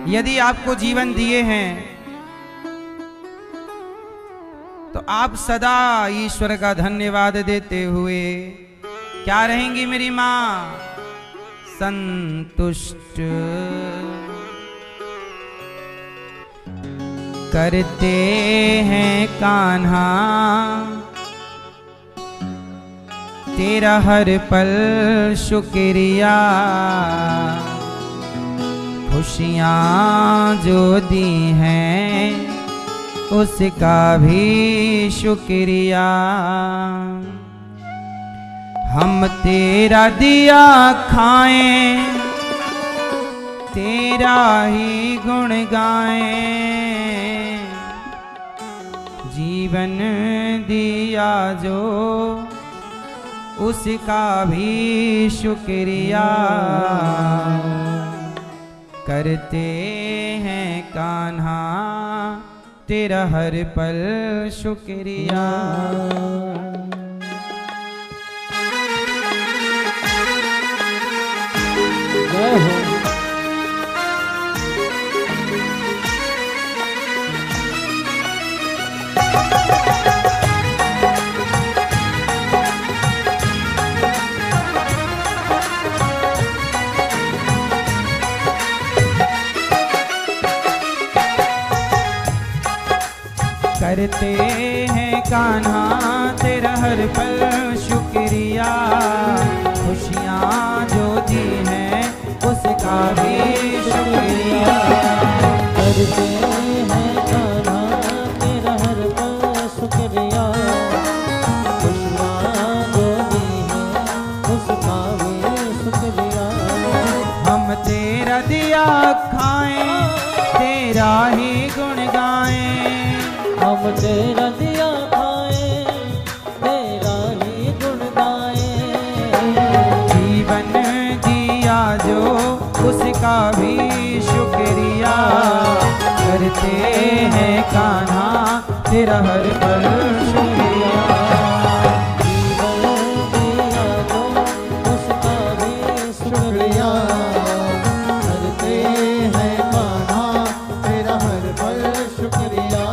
यदि आपको जीवन दिए हैं तो आप सदा ईश्वर का धन्यवाद देते हुए क्या रहेंगी मेरी मां? संतुष्ट। करते हैं कान्हा तेरा हर पल शुक्रिया, खुशियाँ जो दी हैं उसका भी शुक्रिया। हम तेरा दिया खाएं, तेरा ही गुण गाएं, जीवन दिया जो उसका भी शुक्रिया। करते हैं कान्हा तेरा हर पल शुक्रिया। करते हैं कान्हा तेरा हर पल शुक्रिया, खुशियाँ जो दी हैं उसका भी शुक्रिया। करते हैं कान्हा तेरा हर पल शुक्रिया, खुशियाँ जो दी हैं उसका भी शुक्रिया। हम तेरा दिया खाएं, तेरा ही गुण गाएं, हम तेरा दिया खाएं, तेरा ही गुण गाएं, जीवन दिया जो उसका भी शुक्रिया। करते हैं कान्हा तेरा हर पल शुक्रिया। जीवन दिया जो उसका भी शुक्रिया। करते हैं कान्हा तेरा हर पल शुक्रिया।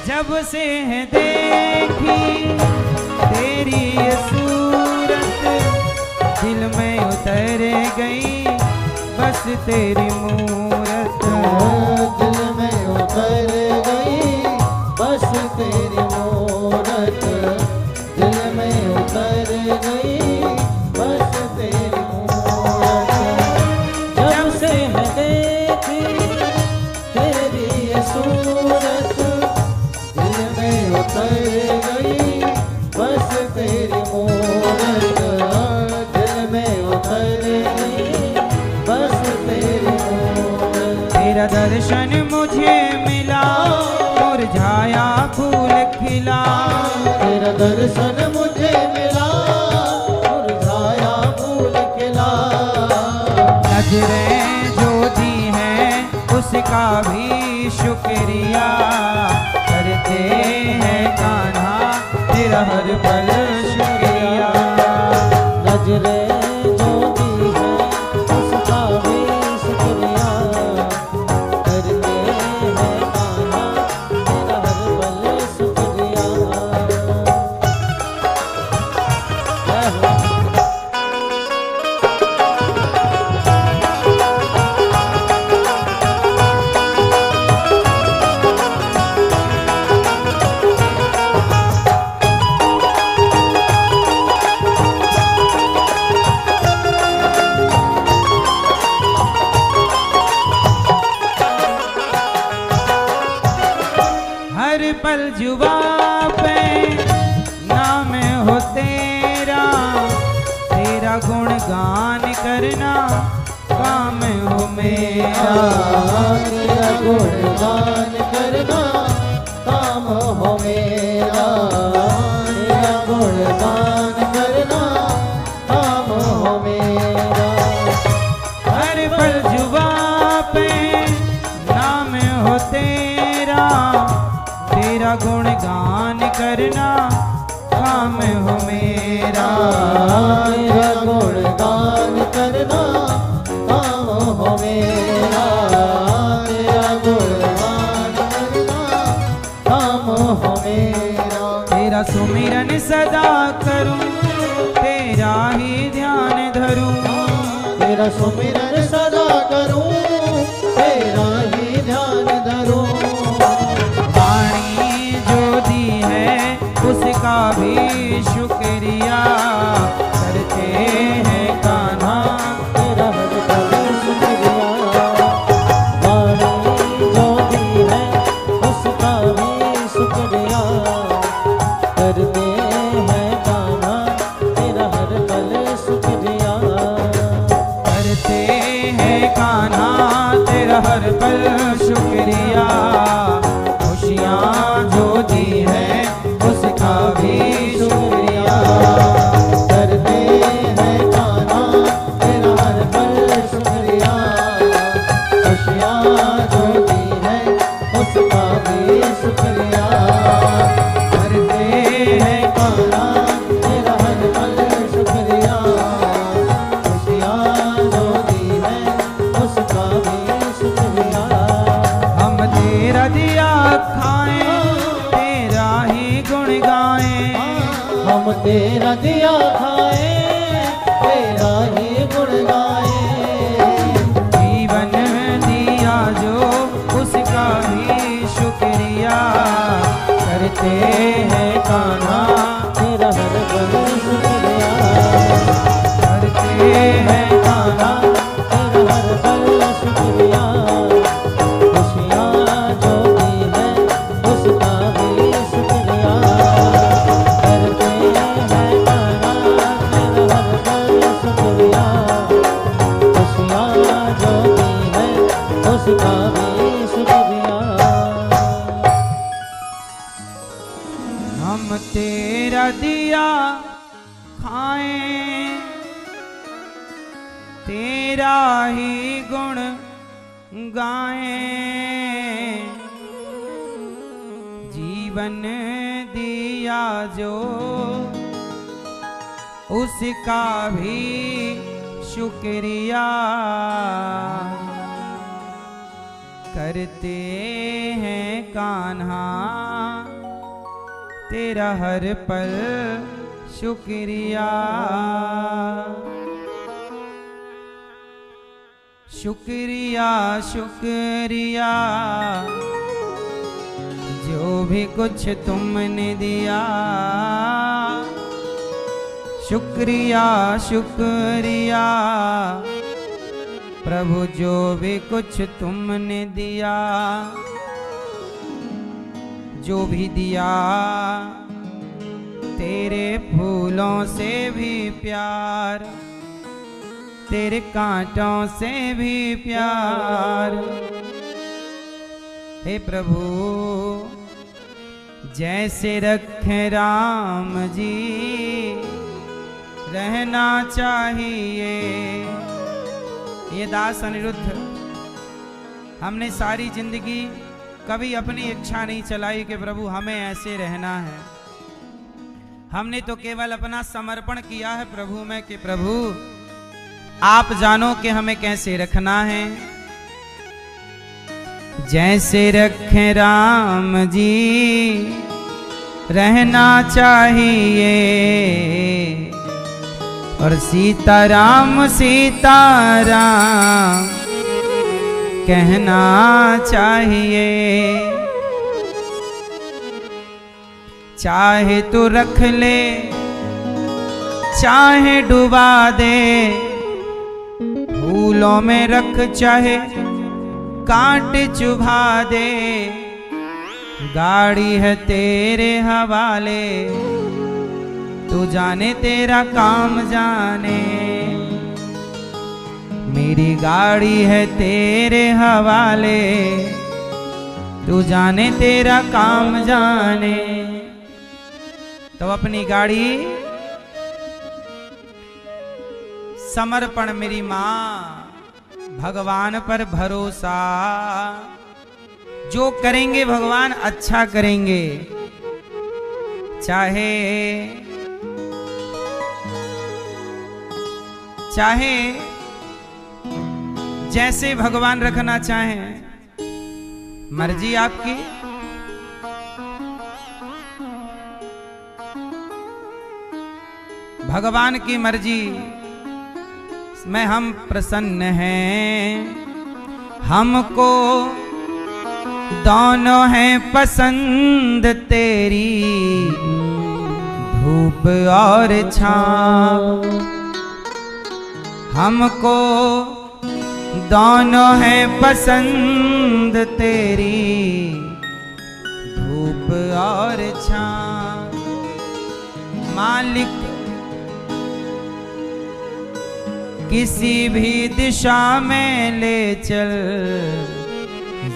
जब से है देखी तेरी ये सूरत, दिल में उतर गई बस तेरी मूरत। दिल में उतर गई बस तेरी मूरत, दिल में उतर गई बस तेरी मूरत। जब से है देखी तेरी ये सूरत, दिल में उतर गई बस तेरी मूरत, दिल में उतर गई बस तेरी मूरत। तेरा दर्शन मुझे मिला मुरझाया फूल खिला, तेरा दर्शन मुझे मिला मुरझाया फूल खिला। नजरें जो दी हैं उसका भी शुक्रिया। करते हैं कान्हा तेरा हर पल शुक्रिया। नजरें जो दी है उसका भी शुक्रिया। करते हैं कान्हा तेरा हर पल शुक्रिया। हर पल जुबां पे नाम हो तेरा, तेरा गुणगान करना काम हो मेरा। तेरा गुणगान करना काम हो मेरा, तेरा गुणगान करना काम हो मेरा। हर पल जुबां पे नाम हो तेरा, तेरा गुणगान करना काम हो मेरा। तेरा गुणगान करना काम हो मेरा, तेरा गुणगान करना काम हो मेरा। तेरा सुमिरन सदा करूं, तेरा ही ध्यान धरूं। तेरा सुमिरन सदा करूं, तेरा ही ध्यान धरूं। वाणी जो दी है उसका भी शुक्रिया करते हैं कान्हा। तेरा हर पल शुक्रिया, वाणी जो दी है उसका भी शुक्रिया करते हैं कान्हा। तेरा हर पल शुक्रिया, करते हैं कान्हा तेरा हर पल शुक्रिया। खुशियाँ जो दी है उसका भी शुक्रिया करते हैं कान्हा तेरा हर पल शुक्रिया। खुशियाँ जो दी है उसका भी शुक्रिया करते हैं कान्हा तेरा हर पल शुक्रिया। खुशियाँ जो दी है उसका भी शुक्रिया। हम तेरा दिया खाएं तेरा ही गुण गाएं। हम तेरा दिया खाए, तेरा ही गुण गाए। जीवन दिया जो उसका भी शुक्रिया करते हैं कान्हा। तेरा हर पल शुक्रिया करते हैं कान्हा तेरा हर पल शुक्रिया। खुशियाँ जो दी है उसका भी शुक्रिया करते हैं कान्हा तेरा हर पल शुक्रिया। खुशियाँ जो दी है उसका भी शुक्रिया। हम तेरा दिया खाएं तेरा ही गुण गाएं। जीवन दिया जो उसका भी शुक्रिया करते हैं कान्हा तेरा हर पल शुक्रिया। शुक्रिया शुक्रिया जो भी कुछ तुमने दिया। शुक्रिया शुक्रिया प्रभु जो भी कुछ तुमने दिया। जो भी दिया तेरे फूलों से भी प्यार, तेरे कांटों से भी प्यार। हे प्रभु जैसे रखे राम जी रहना चाहिए। ये दास अनिरुद्ध, हमने सारी जिंदगी कभी अपनी इच्छा नहीं चलाई कि प्रभु हमें ऐसे रहना है। हमने तो केवल अपना समर्पण किया है प्रभु में कि प्रभु आप जानो कि हमें कैसे रखना है। जैसे रखे राम जी रहना चाहिए और सीताराम सीताराम कहना चाहिए। चाहे तो रख ले चाहे डुबा दे, फूलों में रख चाहे कांट चुभा दे। गाड़ी है तेरे हवाले तू जाने तेरा काम जाने। मेरी गाड़ी है तेरे हवाले, तू जाने तेरा काम जाने। तो अपनी गाड़ी समर्पण मेरी माँ, भगवान पर भरोसा। जो करेंगे भगवान अच्छा करेंगे, चाहे जैसे भगवान रखना चाहें, मर्जी आपकी। भगवान की मर्जी में हम प्रसन्न हैं। हमको दोनों हैं पसंद तेरी, धूप और छाँव। हमको दोनों हैं पसंद तेरी, धूप और छाँव। मालिक किसी भी दिशा में ले चल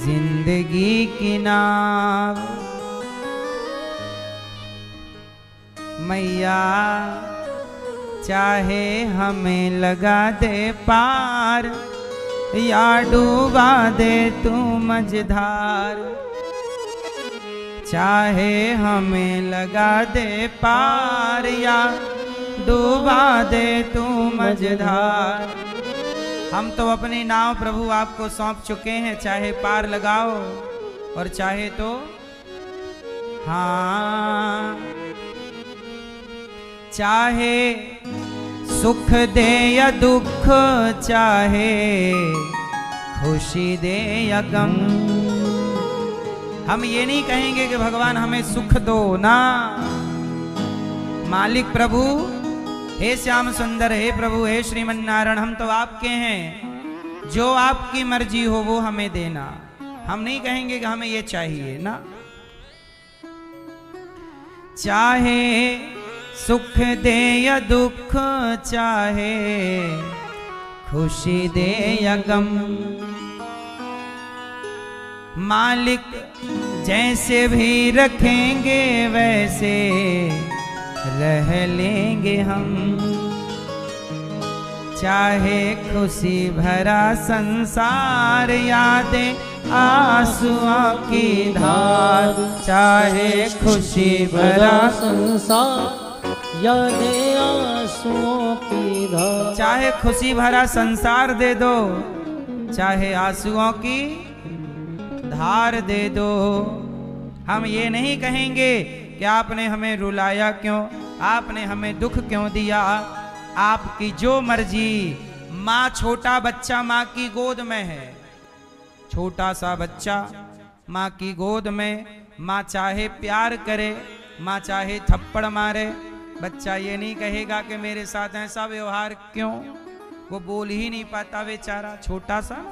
जिंदगी की नाव। मैया चाहे हमें लगा दे पार, या डूबा दे तू मझधार। चाहे हमें लगा दे पार, या डूबा दे तू मझधार। हम तो अपनी नाव प्रभु आपको सौंप चुके हैं, चाहे पार लगाओ और चाहे तो हाँ। चाहे सुख दे या दुख, चाहे खुशी दे या गम। हम ये नहीं कहेंगे कि भगवान हमें सुख दो ना। मालिक प्रभु, हे श्याम सुंदर, हे प्रभु, हे श्रीमन नारायण, हम तो आपके हैं। जो आपकी मर्जी हो वो हमें देना। हम नहीं कहेंगे कि हमें ये चाहिए ना। चाहे सुख दे या दुख, चाहे खुशी दे या गम। मालिक जैसे भी रखेंगे वैसे रह लेंगे हम। चाहे खुशी भरा संसार, यादें आंसुओं की धार। चाहे खुशी भरा संसार, यादें आंसुओं की धार। चाहे खुशी भरा संसार दे दो, चाहे आंसुओं की धार दे दो। हम ये नहीं कहेंगे कि आपने हमें रुलाया क्यों, आपने हमें दुख क्यों दिया। आपकी जो मर्जी। माँ छोटा बच्चा माँ की गोद में है, छोटा सा बच्चा माँ की गोद में। माँ चाहे प्यार करे, माँ चाहे थप्पड़ मारे, बच्चा ये नहीं कहेगा कि मेरे साथ ऐसा व्यवहार क्यों। वो बोल ही नहीं पाता बेचारा, छोटा सा।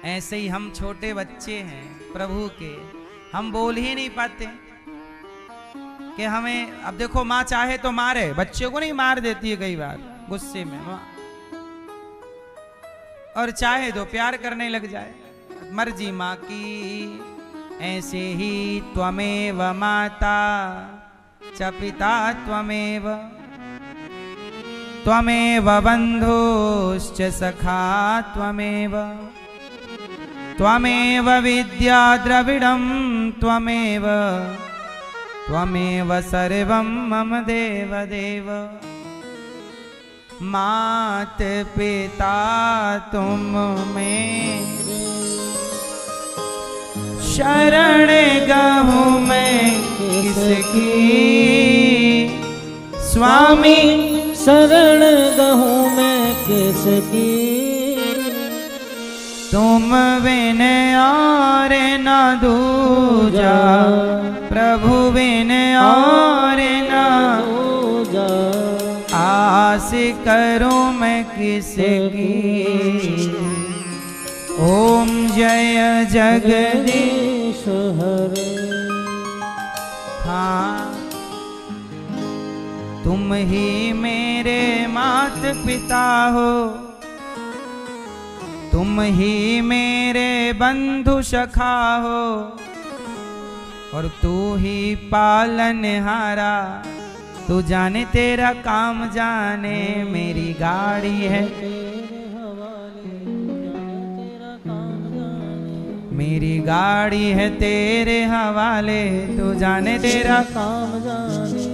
ऐसे ही हम छोटे बच्चे हैं प्रभु के, हम बोल ही नहीं पाते कि हमें। अब देखो माँ चाहे तो मारे, बच्चे को नहीं मार देती है कई बार गुस्से में माँ, और चाहे तो प्यार करने लग जाए। मर्जी माँ की। ऐसे ही त्वमेव माता च पिता त्वमेव, त्वमेव बन्धुश्च सखा त्वमेव, त्वमेव विद्या द्रविडं त्वमेव, त्वमेव सर्वं मम देव देव। मात पिता तुम मेरे, शरण गहूँ मैं किसकी। स्वामी शरण गहूँ मैं किसकी। तुम बिन और न दूजा, प्रभु बिन और न दूजा। आस करूं मैं किसकी। ओम जय जगदीश हरे। हाँ, तुम ही मेरे मात पिता हो, तुम ही मेरे बंधु सखा हो और तू ही पालनहारा। तू जाने तेरा काम जाने मेरी गाड़ी है, मेरी गाड़ी है तेरे हवाले। तू जाने तेरा काम जाने।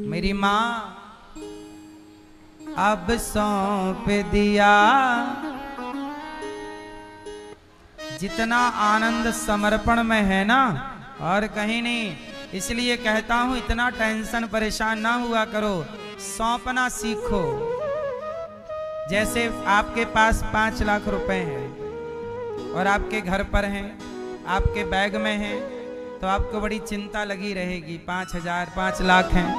मेरी माँ अब सौंप दिया। जितना आनंद समर्पण में है ना और कहीं नहीं। इसलिए कहता हूं इतना टेंशन परेशान ना हुआ करो, सौंपना सीखो। जैसे आपके पास 5 लाख रुपए हैं और आपके घर पर हैं, आपके बैग में हैं, तो आपको बड़ी चिंता लगी रहेगी। 5,000 5 लाख हैं,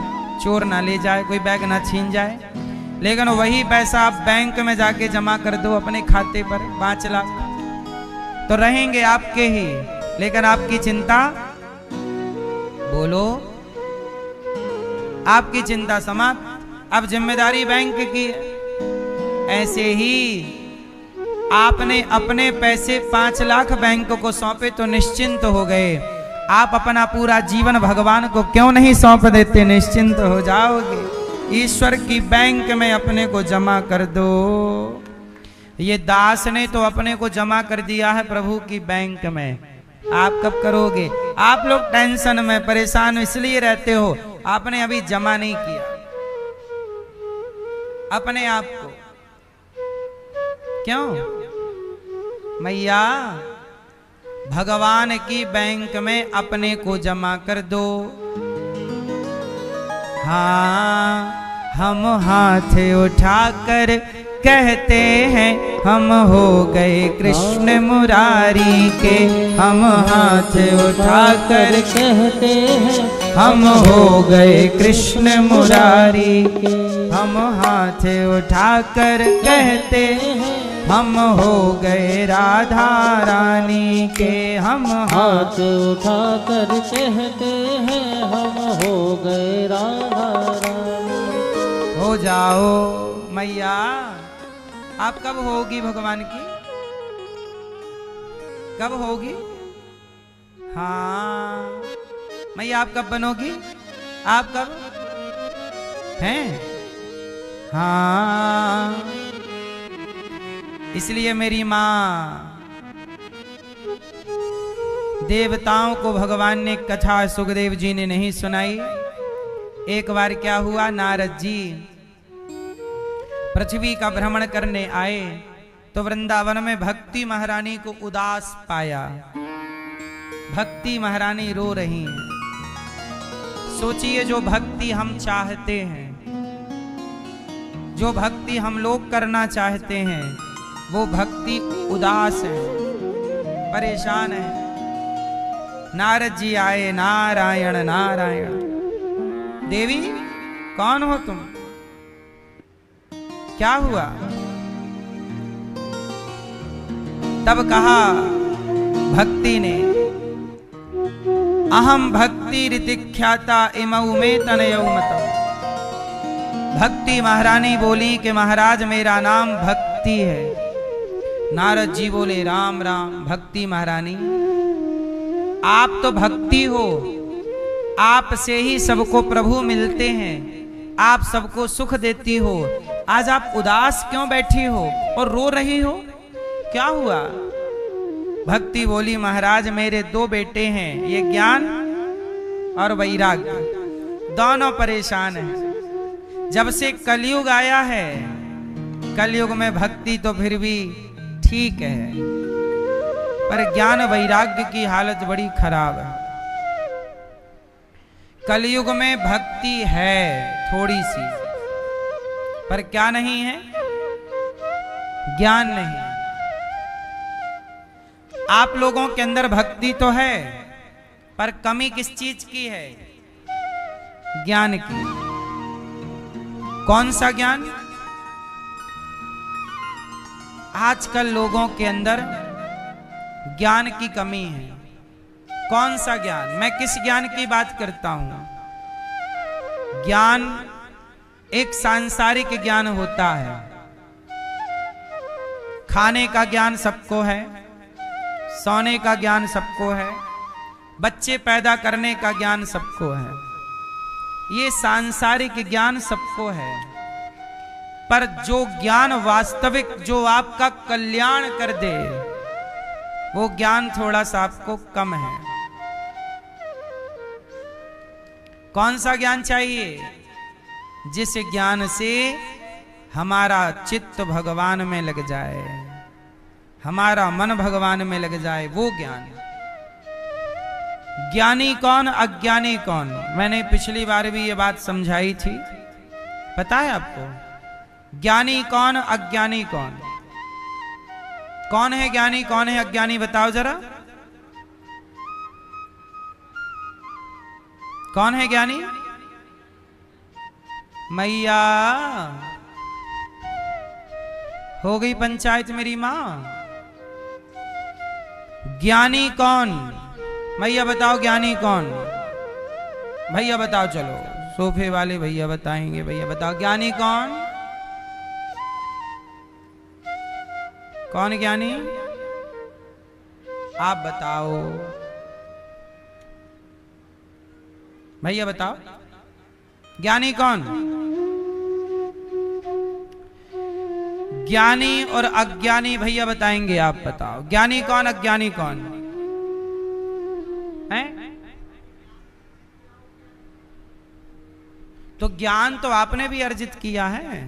चोर ना ले जाए, कोई बैग ना छीन जाए। लेकिन वही पैसा आप बैंक में जाके जमा कर दो अपने खाते पर 5 लाख, तो रहेंगे आपके ही, लेकिन आपकी चिंता, बोलो, आपकी चिंता समाप्त। अब जिम्मेदारी बैंक की है। ऐसे ही आपने अपने पैसे 5 लाख बैंक को सौंपे तो निश्चिंत हो गए। आप अपना पूरा जीवन भगवान को क्यों नहीं सौंप देते? निश्चिंत हो जाओगे। ईश्वर की बैंक में अपने को जमा कर दो। ये दास ने तो अपने को जमा कर दिया है प्रभु की बैंक में। आप कब करोगे? आप लोग टेंशन में परेशान इसलिए रहते हो, आपने अभी जमा नहीं किया अपने आप को। क्यों? मैया भगवान की बैंक में अपने को जमा कर दो। हाँ, हम हाथ उठाकर कहते हैं हम हो गए कृष्ण मुरारी के। हम हाथ उठाकर कहते हैं हम हो गए कृष्ण मुरारी के। हम हाथ उठाकर कहते हैं हम हो गए राधा रानी के। हम हाथ उठाकर कहते हैं हम हो गए राधा रानी। हो जाओ मैया। आप कब होगी भगवान की? कब होगी? हाँ मैया, आप कब बनोगी? आप कब हैं? हाँ, इसलिए मेरी माँ, देवताओं को भगवान ने कथा सुखदेव जी ने नहीं सुनाई। एक बार क्या हुआ, नारद जी पृथ्वी का भ्रमण करने आए तो वृंदावन में भक्ति महारानी को उदास पाया। भक्ति महारानी रो रही हैं। सोचिए, जो भक्ति हम चाहते हैं, जो भक्ति हम लोग करना चाहते हैं, वो भक्ति उदास है, परेशान है। नारद जी आए, नारायण नारायण। देवी कौन हो तुम? क्या हुआ? तब कहा भक्ति ने, अहम भक्ति ऋतिख्याता इमऊ में तनयऊ मतम। भक्ति महारानी बोली कि महाराज मेरा नाम भक्ति है। नारद जी बोले राम राम। भक्ति महारानी, आप तो भक्ति हो, आपसे ही सबको प्रभु मिलते हैं, आप सबको सुख देती हो। आज आप उदास क्यों बैठी हो और रो रही हो? क्या हुआ? भक्ति बोली महाराज मेरे 2 बेटे हैं, ये ज्ञान और वैराग्य, दोनों परेशान हैं। जब से कलयुग आया है, कलयुग में भक्ति तो फिर भी ठीक है, पर ज्ञान वैराग्य की हालत बड़ी खराब है। कलयुग में भक्ति है थोड़ी सी, पर क्या नहीं है? ज्ञान नहीं। आप लोगों के अंदर भक्ति तो है, पर कमी किस चीज की है? ज्ञान की। कौन सा ज्ञान? आजकल लोगों के अंदर ज्ञान की कमी है। कौन सा ज्ञान? मैं किस ज्ञान की बात करता हूं? ज्ञान एक सांसारिक ज्ञान होता है, खाने का ज्ञान सबको है, सोने का ज्ञान सबको है, बच्चे पैदा करने का ज्ञान सबको है, ये सांसारिक ज्ञान सबको है। पर जो ज्ञान वास्तविक, जो आपका कल्याण कर दे, वो ज्ञान थोड़ा सा आपको कम है। कौन सा ज्ञान चाहिए? जिस ज्ञान से हमारा चित्त भगवान में लग जाए, हमारा मन भगवान में लग जाए, वो ज्ञान। ज्ञानी कौन, अज्ञानी कौन? मैंने पिछली बार भी ये बात समझाई थी, पता है आपको? ज्ञानी कौन, अज्ञानी कौन? कौन है ज्ञानी, कौन है अज्ञानी, बताओ जरा। कौन है ज्ञानी? मैया हो गई पंचायत मेरी मां। ज्ञानी कौन? मैया बताओ, ज्ञानी कौन? भैया बताओ, चलो सोफे वाले भैया बताएंगे। भैया बताओ, ज्ञानी कौन? कौन ज्ञानी? आप बताओ भैया, बताओ ज्ञानी कौन? ज्ञानी और अज्ञानी भैया बताएंगे, आप बताओ ज्ञानी कौन, अज्ञानी कौन है? तो ज्ञान तो आपने भी अर्जित किया है,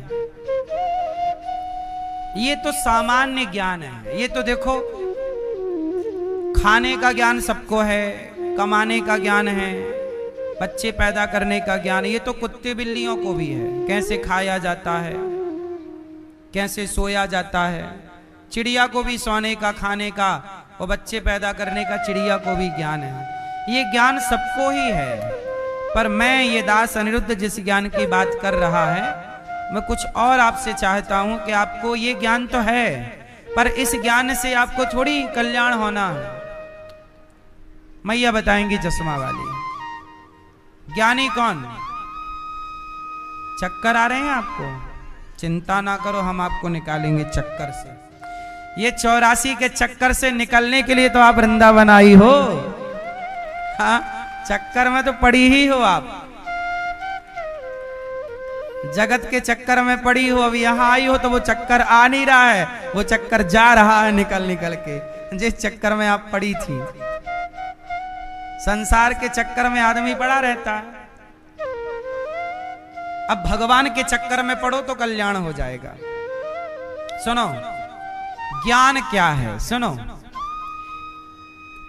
ये तो सामान्य ज्ञान है। ये तो देखो, खाने का ज्ञान सबको है, कमाने का ज्ञान है, बच्चे पैदा करने का ज्ञान, ये तो कुत्ते बिल्लियों को भी है, कैसे खाया जाता है, कैसे सोया जाता है। चिड़िया को भी सोने का, खाने का और बच्चे पैदा करने का चिड़िया को भी ज्ञान है। ये ज्ञान सबको ही है। पर मैं ये दास अनिरुद्ध जिस ज्ञान की बात कर रहा है, मैं कुछ और आपसे चाहता हूं कि आपको ये ज्ञान तो है, पर इस ज्ञान से आपको थोड़ी कल्याण होना है। मैया बताएंगी चश्मा वाली। ज्ञानी कौन? चक्कर आ रहे हैं आपको? चिंता ना करो, हम आपको निकालेंगे चक्कर से। ये 84 के चक्कर से निकलने के लिए तो आप वृंदावन आई हो। हाँ, चक्कर में तो पड़ी ही हो आप, जगत के चक्कर में पड़ी हो। अब यहां आई हो तो वो चक्कर आ नहीं रहा है, वो चक्कर जा रहा है निकल निकल के, जिस चक्कर में आप पड़ी थी। संसार के चक्कर में आदमी पड़ा रहता है। अब भगवान के चक्कर में पड़ो तो कल्याण हो जाएगा। सुनो, ज्ञान क्या है, सुनो।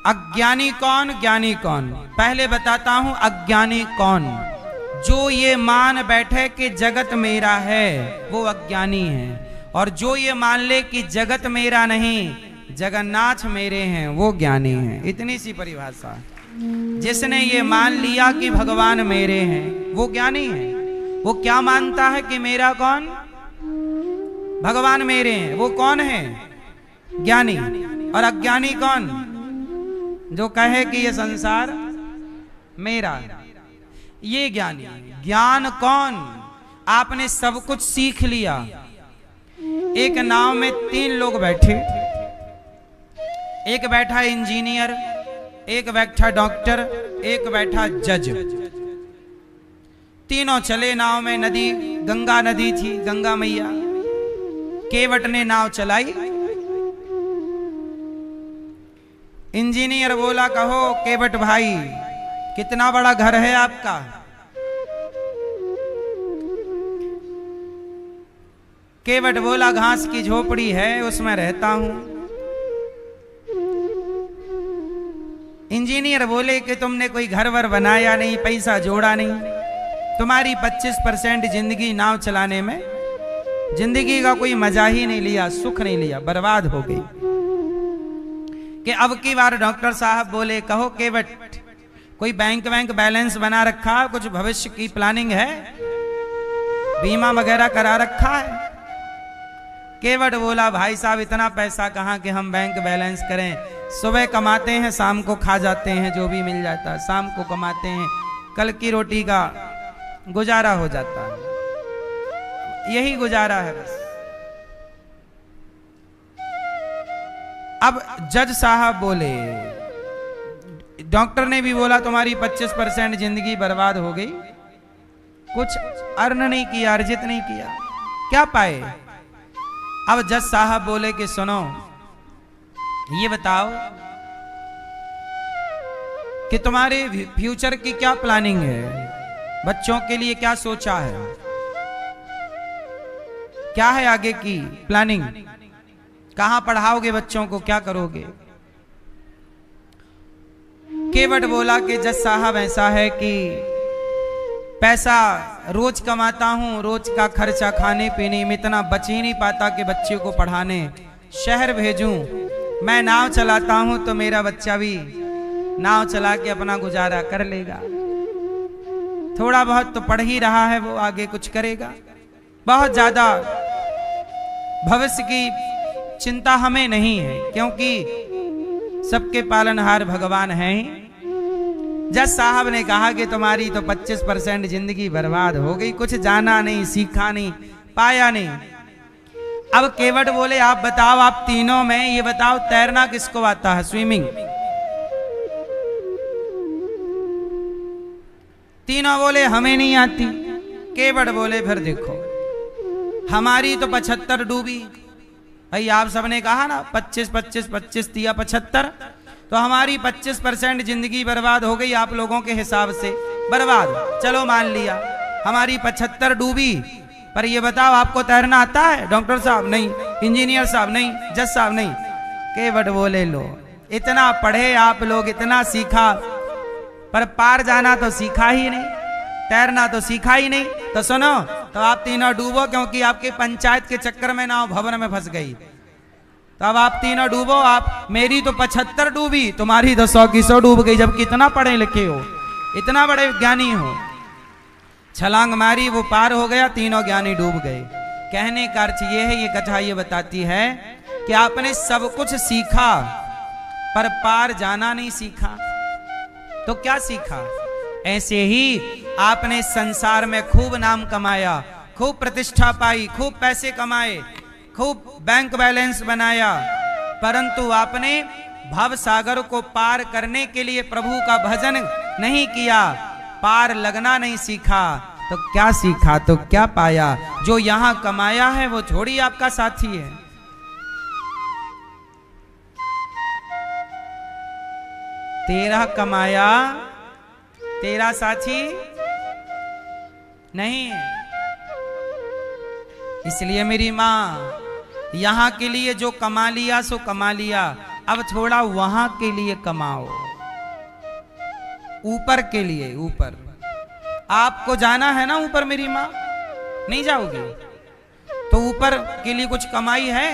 अज्ञानी कौन, ज्ञानी कौन? पहले बताता हूं अज्ञानी कौन। जो ये मान बैठे कि जगत मेरा है, वो अज्ञानी है। और जो ये मान ले कि जगत मेरा नहीं, जगन्नाथ मेरे हैं, वो ज्ञानी है। इतनी सी परिभाषा। जिसने ये मान लिया कि भगवान मेरे हैं, वो ज्ञानी है। वो क्या मानता है कि मेरा कौन? भगवान मेरे हैं, वो कौन है? ज्ञानी। और अज्ञानी कौन? जो कहे कि ये संसार मेरा, ये ज्ञानी। ज्ञान कौन? आपने सब कुछ सीख लिया। एक नाव में 3 लोग बैठे, एक बैठा इंजीनियर, एक बैठा डॉक्टर, एक बैठा जज। तीनों चले नाव में। नदी गंगा नदी थी, गंगा मैया। केवट ने नाव चलाई। इंजीनियर बोला, कहो केवट भाई, कितना बड़ा घर है आपका? केवट बोला, घास की झोपड़ी है, उसमें रहता हूं। इंजीनियर बोले कि तुमने कोई घर वर बनाया नहीं, पैसा जोड़ा नहीं, तुम्हारी 25% जिंदगी नाव चलाने में, जिंदगी का कोई मजा ही नहीं लिया, सुख नहीं लिया, बर्बाद हो गई। कि अब की बार डॉक्टर साहब बोले, कहो केवट, कोई बैंक बैलेंस बना रखा, कुछ भविष्य की प्लानिंग है, बीमा वगैरह करा रखा है? केवट बोला, भाई साहब इतना पैसा कहाँ कि हम बैंक बैलेंस करें। सुबह कमाते हैं, शाम को खा जाते हैं, जो भी मिल जाता है, शाम को कमाते हैं, कल की रोटी का गुजारा हो जाता है, यही गुजारा है बस। अब जज साहब बोले, डॉक्टर ने भी बोला तुम्हारी 25% जिंदगी बर्बाद हो गई, कुछ अर्न नहीं किया, अर्जित नहीं किया, क्या पाए। अब जज साहब बोले कि सुनो, ये बताओ कि तुम्हारे फ्यूचर की क्या प्लानिंग है, बच्चों के लिए क्या सोचा है, क्या है आगे की प्लानिंग, कहां पढ़ाओगे बच्चों को, क्या करोगे। केवट बोला कि जज साहब ऐसा है कि पैसा रोज कमाता हूं, रोज का खर्चा खाने पीने में इतना बच ही नहीं पाता कि बच्चे को पढ़ाने शहर भेजूं। मैं नाव चलाता हूं तो मेरा बच्चा भी नाव चला के अपना गुजारा कर लेगा, थोड़ा बहुत तो पढ़ ही रहा है, वो आगे कुछ करेगा। बहुत ज्यादा भविष्य की चिंता हमें नहीं है, क्योंकि सबके पालनहार भगवान हैं ही। जज साहब ने कहा कि तुम्हारी तो 25% जिंदगी बर्बाद हो गई, कुछ जाना नहीं, सीखा नहीं, पाया नहीं। अब केवट बोले आप बताओ, आप तीनों में ये बताओ तैरना किसको आता है, स्विमिंग। तीनों बोले हमें नहीं आती। केवट बोले फिर देखो, हमारी तो 75 डूबी। भाई आप सबने कहा ना 25 25 25 दिया 75, तो हमारी 25% जिंदगी बर्बाद हो गई आप लोगों के हिसाब से, बर्बाद। चलो मान लिया हमारी 75 डूबी, पर ये बताओ आपको तैरना आता है? डॉक्टर साहब नहीं, इंजीनियर साहब नहीं, जज साहब नहीं। केवट बोले लो, इतना पढ़े आप लोग, इतना सीखा, पर पार जाना तो सीखा ही नहीं, तैरना तो सीखा ही नहीं। तो सुनो, तो आप तीनों डूबो, क्योंकि आपके पंचायत के चक्कर में नाव भवन में फंस गई। तो अब आप तीनों डूबो। आप, मेरी तो 75 डूबी, तुम्हारी तो 100 की 100 डूब गई, जबकि इतना पढ़े लिखे हो, इतना बड़े ज्ञानी हो। छलांग मारी, वो पार हो गया, तीनों ज्ञानी डूब गए। कहने का अर्थ ये है, ये कथा ये बताती है कि आपने सब कुछ सीखा पर पार जाना नहीं सीखा। तो क्या सीखा? ऐसे ही आपने संसार में खूब नाम कमाया, खूब प्रतिष्ठा पाई, खूब पैसे कमाए, खूब बैंक बैलेंस बनाया, परंतु आपने भव सागर को पार करने के लिए प्रभु का भजन नहीं किया, पार लगना नहीं सीखा। तो क्या सीखा, तो क्या पाया? जो यहां कमाया है वो थोड़ी आपका साथी है। तेरा कमाया तेरा साथी नहीं है। इसलिए मेरी मां, यहां के लिए जो कमा लिया सो कमा लिया, अब थोड़ा वहां के लिए कमाओ, ऊपर के लिए। ऊपर आपको जाना है ना, ऊपर मेरी मां, नहीं जाओगी तो ऊपर के लिए कुछ कमाई है।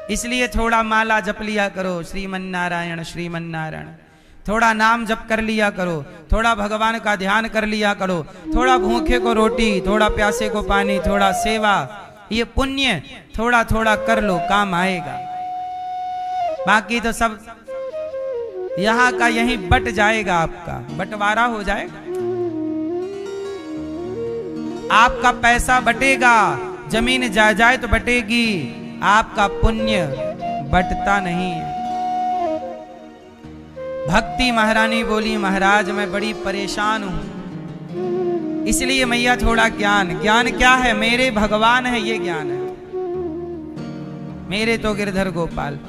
इसलिए थोड़ा माला जप लिया करो, श्रीमन्नारायण श्रीमन्नारायण, थोड़ा नाम जप कर लिया करो, थोड़ा भगवान का ध्यान कर लिया करो, थोड़ा भूखे को रोटी, थोड़ा प्यासे को पानी, थोड़ा सेवा, ये पुण्य थोड़ा थोड़ा कर लो, काम आएगा। बाकी तो सब यहां का यहीं बट जाएगा, आपका बंटवारा हो जाएगा, आपका पैसा बटेगा, जमीन जायदाद तो बटेगी, आपका पुण्य बटता नहीं है। भक्ति महारानी बोली, महाराज मैं बड़ी परेशान हूं, इसलिए मैया थोड़ा ज्ञान। ज्ञान क्या है? मेरे भगवान है, ये ज्ञान है मेरे तो गिरधर गोपाल।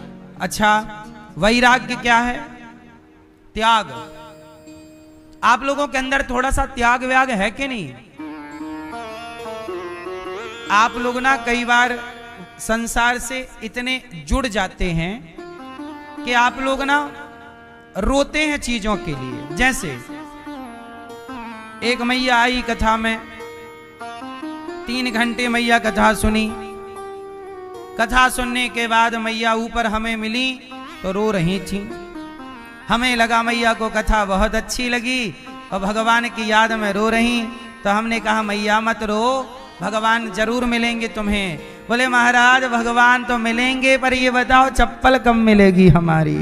अच्छा, वैराग्य क्या है? त्याग। आप लोगों के अंदर थोड़ा सा त्याग व्याग है कि नहीं? आप लोग ना कई बार संसार से इतने जुड़ जाते हैं कि आप लोग ना रोते हैं चीजों के लिए। जैसे एक मैया आई कथा में, 3 घंटे मैया कथा सुनी, कथा सुनने के बाद मैया ऊपर हमें मिली तो रो रही थी। हमें लगा मैया को कथा बहुत अच्छी लगी और भगवान की याद में रो रही, तो हमने कहा मैया मत रो, भगवान जरूर मिलेंगे तुम्हें। बोले महाराज भगवान तो मिलेंगे, पर ये बताओ चप्पल कब मिलेगी हमारी?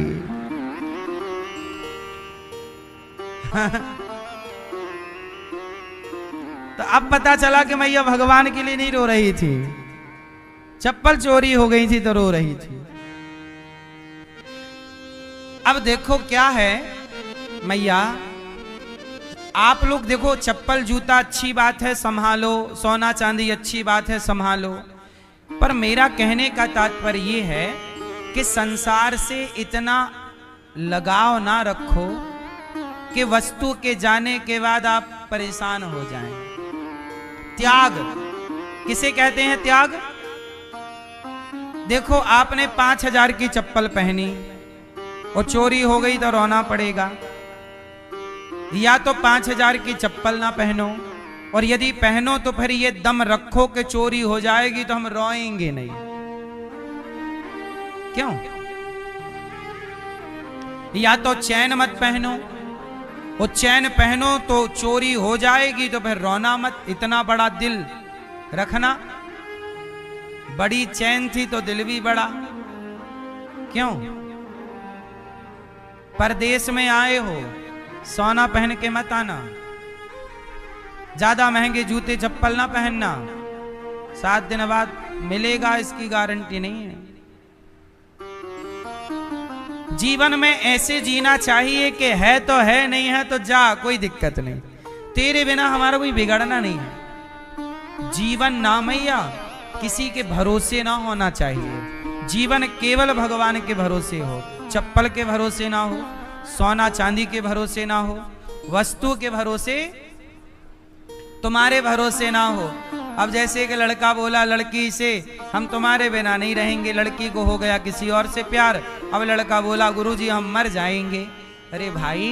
तो अब पता चला कि मैया भगवान के लिए नहीं रो रही थी, चप्पल चोरी हो गई थी तो रो रही थी। अब देखो क्या है मैया, आप लोग देखो, चप्पल जूता अच्छी बात है संभालो, सोना चांदी अच्छी बात है संभालो, पर मेरा कहने का तात्पर्य ये है कि संसार से इतना लगाव ना रखो कि वस्तु के जाने के बाद आप परेशान हो जाएं। त्याग किसे कहते हैं? त्याग। देखो आपने 5,000 की चप्पल पहनी और चोरी हो गई तो रोना पड़ेगा, या तो 5,000 की चप्पल ना पहनो, और यदि पहनो तो फिर ये दम रखो कि चोरी हो जाएगी तो हम रोएंगे नहीं। क्यों? या तो चैन मत पहनो, वो चैन पहनो तो चोरी हो जाएगी तो फिर रोना मत। इतना बड़ा दिल रखना, बड़ी चैन थी तो दिल भी बड़ा। क्यों? परदेश में आए हो, सोना पहन के मत आना, ज्यादा महंगे जूते चप्पल ना पहनना, 7 दिन बाद मिलेगा इसकी गारंटी नहीं है। जीवन में ऐसे जीना चाहिए कि है तो है, नहीं है तो जा, कोई दिक्कत नहीं, तेरे बिना हमारा कोई बिगड़ना नहीं है। जीवन ना मैया किसी के भरोसे ना होना चाहिए। जीवन केवल भगवान के भरोसे हो, चप्पल के भरोसे ना हो, सोना चांदी के भरोसे ना हो, वस्तु के भरोसे, तुम्हारे भरोसे ना हो। अब जैसे कि लड़का बोला लड़की से हम तुम्हारे बिना नहीं रहेंगे, लड़की को हो गया किसी और से प्यार, अब लड़का बोला गुरुजी हम मर जाएंगे। अरे भाई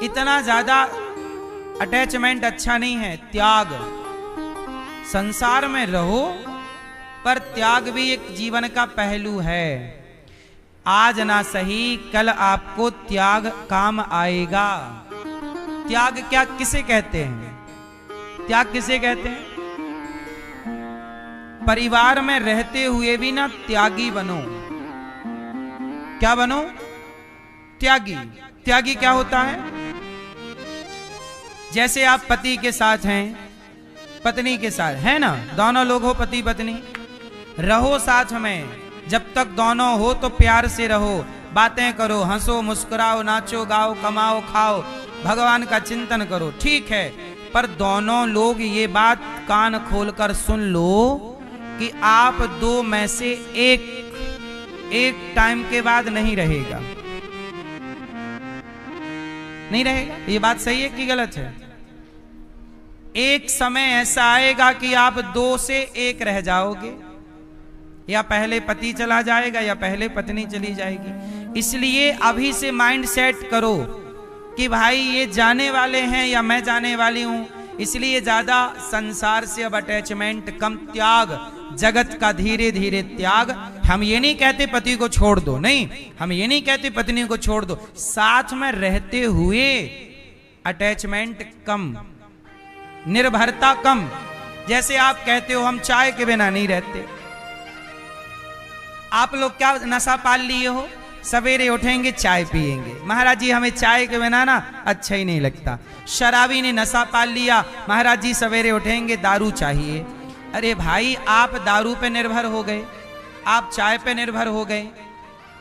इतना ज्यादा अटैचमेंट अच्छा नहीं है। त्याग, संसार में रहो पर त्याग भी एक जीवन का पहलू है। आज ना सही कल आपको त्याग काम आएगा। त्याग क्या किसे कहते हैं? त्याग किसे कहते हैं? परिवार में रहते हुए भी ना त्यागी बनो। क्या बनो? त्यागी। त्यागी क्या होता है? जैसे आप पति के साथ हैं, पत्नी के साथ है ना, दोनों लोग हो पति पत्नी, रहो साथ में, जब तक दोनों हो तो प्यार से रहो, बातें करो, हंसो मुस्कुराओ, नाचो गाओ, कमाओ खाओ, भगवान का चिंतन करो, ठीक है। पर दोनों लोग ये बात कान खोलकर सुन लो कि आप दो में से एक टाइम के बाद नहीं रहेगा। नहीं रहेगा। ये बात सही है कि गलत है? एक समय ऐसा आएगा कि आप 2 से 1 रह जाओगे, या पहले पति चला जाएगा या पहले पत्नी चली जाएगी। इसलिए अभी से माइंड सेट करो कि भाई ये जाने वाले हैं या मैं जाने वाली हूं, इसलिए ज्यादा संसार से अब अटैचमेंट कम, त्याग, जगत का धीरे धीरे त्याग। हम ये नहीं कहते पति को छोड़ दो, नहीं, हम ये नहीं कहते पत्नी को छोड़ दो, साथ में रहते हुए अटैचमेंट कम, निर्भरता कम। जैसे आप कहते हो हम चाय के बिना नहीं रहते, आप लोग क्या नशा पाल लिए हो, सवेरे उठेंगे चाय पिएंगे, महाराज जी हमें चाय के बिना ना अच्छा ही नहीं लगता। शराबी ने नशा पाल लिया, महाराज जी सवेरे उठेंगे दारू चाहिए। अरे भाई आप दारू पे निर्भर हो गए, आप चाय पे निर्भर हो गए,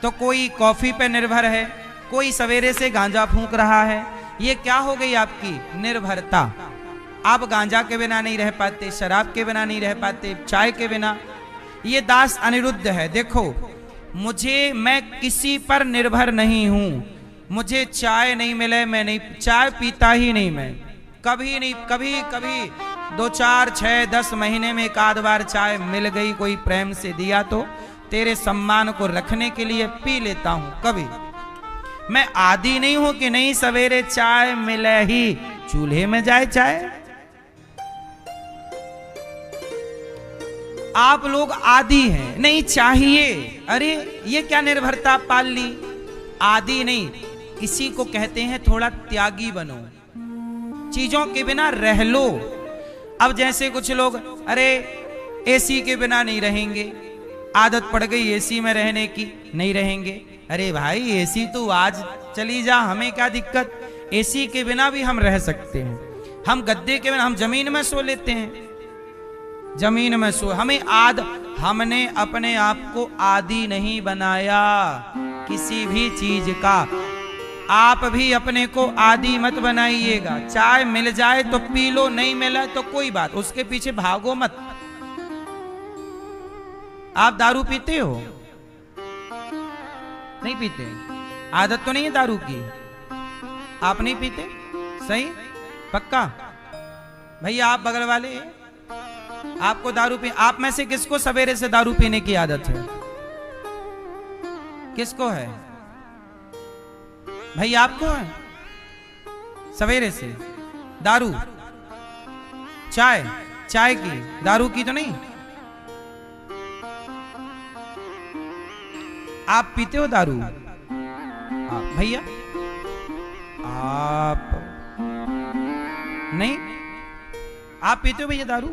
तो कोई कॉफी पे निर्भर है, कोई सवेरे से गांजा फूंक रहा है। ये क्या हो गई आपकी निर्भरता। आप गांजा के बिना नहीं रह पाते, शराब के बिना नहीं रह पाते, चाय के बिना। ये दास अनिरुद्ध है। देखो मैं किसी पर निर्भर नहीं हूं, मुझे चाय नहीं मिले मैं नहीं, चाय पीता ही नहीं मैं, कभी नहीं, कभी 2, 4, 6, 10 महीने में 1 बार चाय मिल गई, कोई प्रेम से दिया तो तेरे सम्मान को रखने के लिए पी लेता हूं। कभी मैं आदी नहीं हूं कि नहीं सवेरे चाय मिले ही चूल्हे में जाए चाय। आप लोग आदी हैं, नहीं चाहिए। अरे ये क्या निर्भरता पाल ली। आदी नहीं, इसी को कहते हैं थोड़ा त्यागी बनो, चीजों के बिना रह लो। अब जैसे कुछ लोग अरे एसी के बिना नहीं रहेंगे, आदत पड़ गई एसी में रहने की, नहीं रहेंगे। अरे भाई एसी तो आज चली जा, हमें क्या दिक्कत, एसी के बिना भी हम रह सकते हैं। हम गद्दे के बिना, हम जमीन में सो लेते हैं, जमीन में सो हमने अपने आप को आदि नहीं बनाया किसी भी चीज का। आप भी अपने को आदि मत बनाइएगा। चाय मिल जाए तो पी लो, नहीं मिला तो कोई बात, उसके पीछे भागो मत। आप दारू पीते हो? नहीं पीते? आदत तो नहीं है दारू की? आप नहीं पीते? सही? पक्का? भैया आप बगल वाले, आपको दारू पी, आप में से किसको सवेरे से दारू पीने की आदत है? किसको है? भाई आपको है सवेरे से दारू? चाय की, दारू की तो नहीं? आप पीते हो दारू? भैया आप नहीं? आप पीते हो भैया दारू?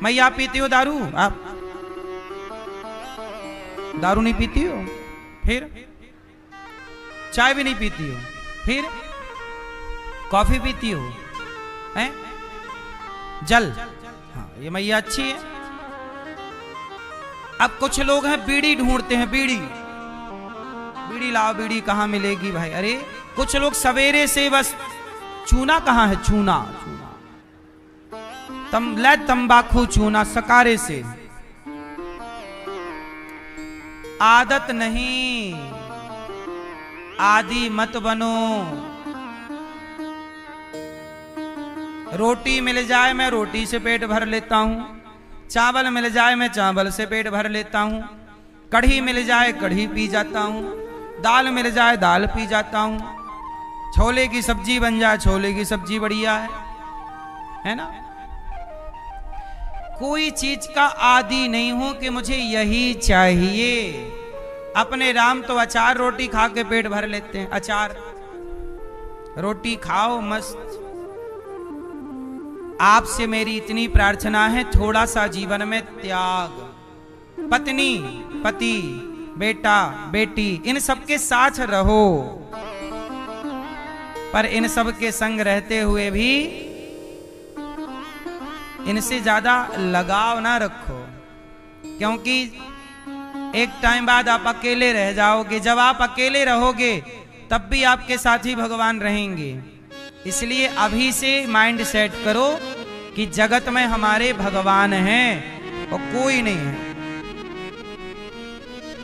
मैया आप पीते हो दारू? आप दारू नहीं पीती हो? फिर चाय भी नहीं पीती हो? फिर कॉफी पीती हो? हैं? जल? हाँ ये मैया अच्छी है। अब कुछ लोग हैं बीड़ी ढूंढते हैं, बीड़ी लाओ, बीड़ी कहाँ मिलेगी भाई? अरे कुछ लोग सवेरे से बस चूना कहाँ है? चूना तंबाकू चूना सकारे से। आदत नहीं, आदि मत बनो। रोटी मिल जाए मैं रोटी से पेट भर लेता हूं, चावल मिल जाए मैं चावल से पेट भर लेता हूं, कढ़ी मिल जाए कढ़ी पी जाता हूं, दाल मिल जाए दाल पी जाता हूं, छोले की सब्जी बन जाए छोले की सब्जी बढ़िया है ना? कोई चीज का आदी नहीं हूं कि मुझे यही चाहिए। अपने राम तो अचार रोटी खा के पेट भर लेते हैं। अचार रोटी खाओ मस्त। आपसे मेरी इतनी प्रार्थना है, थोड़ा सा जीवन में त्याग। पत्नी पति बेटा बेटी इन सबके साथ रहो, पर इन सब के संग रहते हुए भी इनसे ज्यादा लगाव ना रखो, क्योंकि एक टाइम बाद आप अकेले रह जाओगे। जब आप अकेले रहोगे तब भी आपके साथ ही भगवान रहेंगे। इसलिए अभी से माइंड सेट करो कि जगत में हमारे भगवान हैं और कोई नहीं है।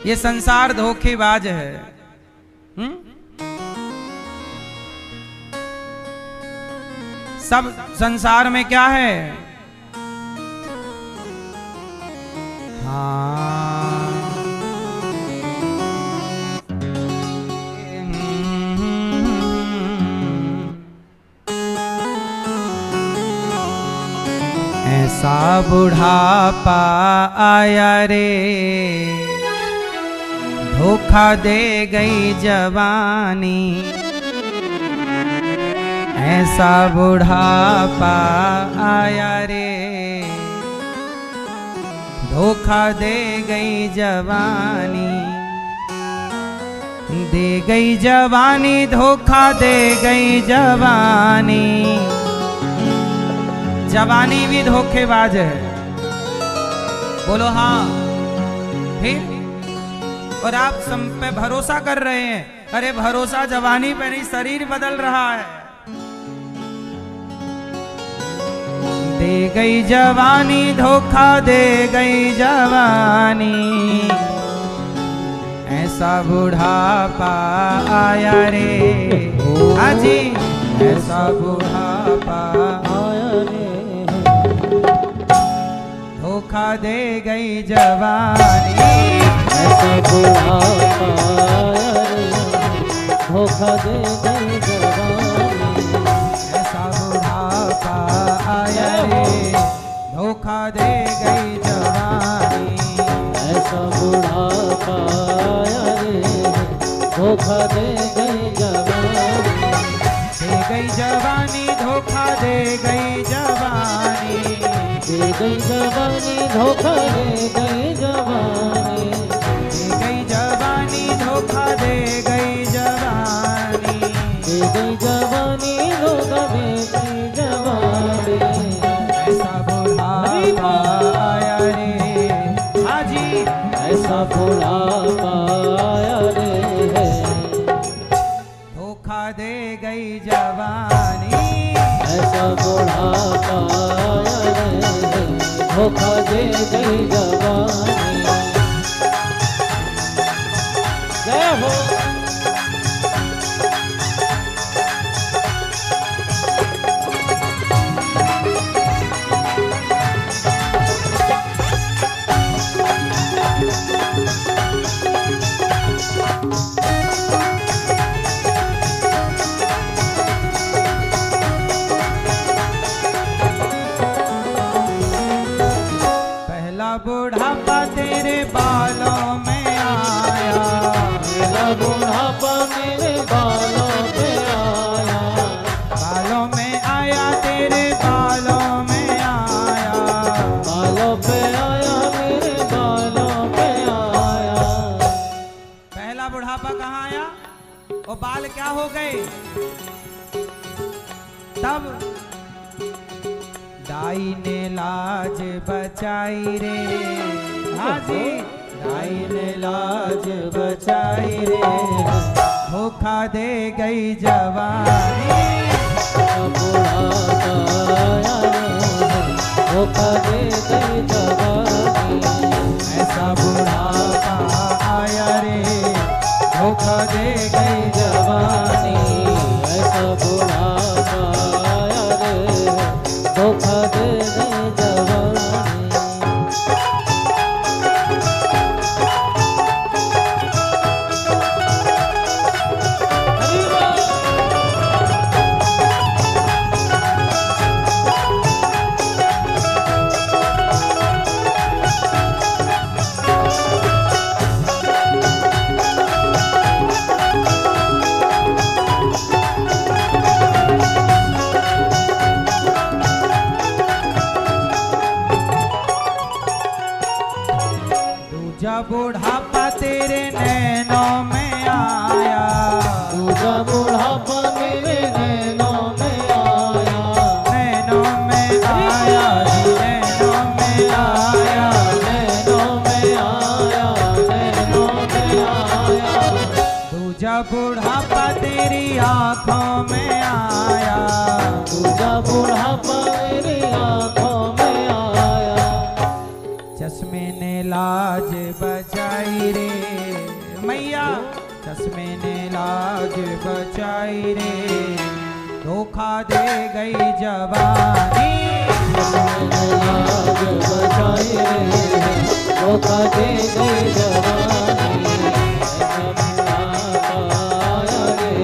ये संसार धोखेबाज है। सब संसार में क्या है? ऐसा बुढ़ापा आया रे, धोखा दे गई जवानी। ऐसा बुढ़ापा आया रे, धोखा दे गई जवानी। दे गई जवानी धोखा दे गई जवानी। जवानी भी धोखेबाज है। बोलो हाँ। फिर और आप सब पे भरोसा कर रहे हैं। अरे भरोसा जवानी पे नहीं, शरीर बदल रहा है। दे गई जवानी धोखा दे गई जवानी। ऐसा बुढ़ापा आया रे, हाजी ऐसा बुढ़ापा आया रे, धोखा दे गई जवानी। ऐसा बुढ़ापा आया रे, धोखा दे गई जवानी। ऐसा बुढ़ापा आया रे, धोखा दे गई जवानी। ऐसा बुढ़ापा आया रे, धोखा दे गई जवानी। दे गई जवानी धोखा दे गई जवानी। दे गई जवानी धोखा दे गई जवानी। दे गई जवानी धोखा दे गई जवानी। दे गई जवानी धोखा दे गई जवानी। ऐसा बुढ़ापा ऐसा बुढ़ापा आया रे है। धोखा दे गई जवानी, ऐसा बुढ़ापा आया रे है। धोखा दे गई जवानी। जय हो। बुढ़ापा तेरे बालों में आया, मेरा बुढ़ापा मेरे बालों पे आया। बालों में आया तेरे बालों में आया, बालों पे आया मेरे बालों पे आया। पहला बुढ़ापा कहाँ आया? वो बाल क्या हो गए? तब दाई ने लाज बचाई रे, हाँ जी, दाई ने लाज बचाई रे, धोखा दे गई जवानी। बुढ़ापा आया रे, धोखा दे गई जवानी। ऐसा बुढ़ापा आया रे, धोखा दे गई जवानी। ऐसा बुढ़ापा आया रे, धोखा दे गई जवानी। दूजा बुढ़ापा तेरे नैनों में आया, दूजा बुढ़ापा मेरे नैनों में आया। नैनों में आया, नैनों में आया, नैनों में आया, नैनों में आया। दूजा बुढ़ापा तेरी आंखों में आया, दूजा बुढ़ापा मेरी आंखों में आया। चश्मे ने लाज बचाई रे मैया, चश्मे ने लाज बचाई रे, धोखा दे गई जवानी। मैंने लाज बचाई रे, धोखा दे गई जवानी। ऐसा बुढ़ापा आया रे,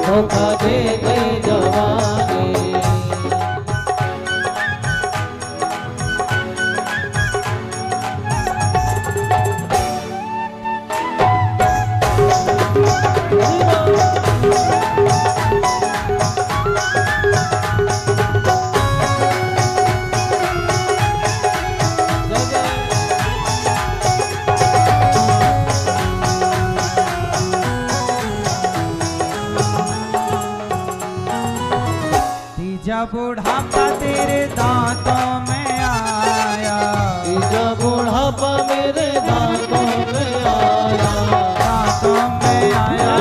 धोखा दे गई जवानी। तीजा बुढ़ापा तेरे दांतों में आया, तीजा बुढ़ापा मेरे दांतों में आया। दांतों में आया,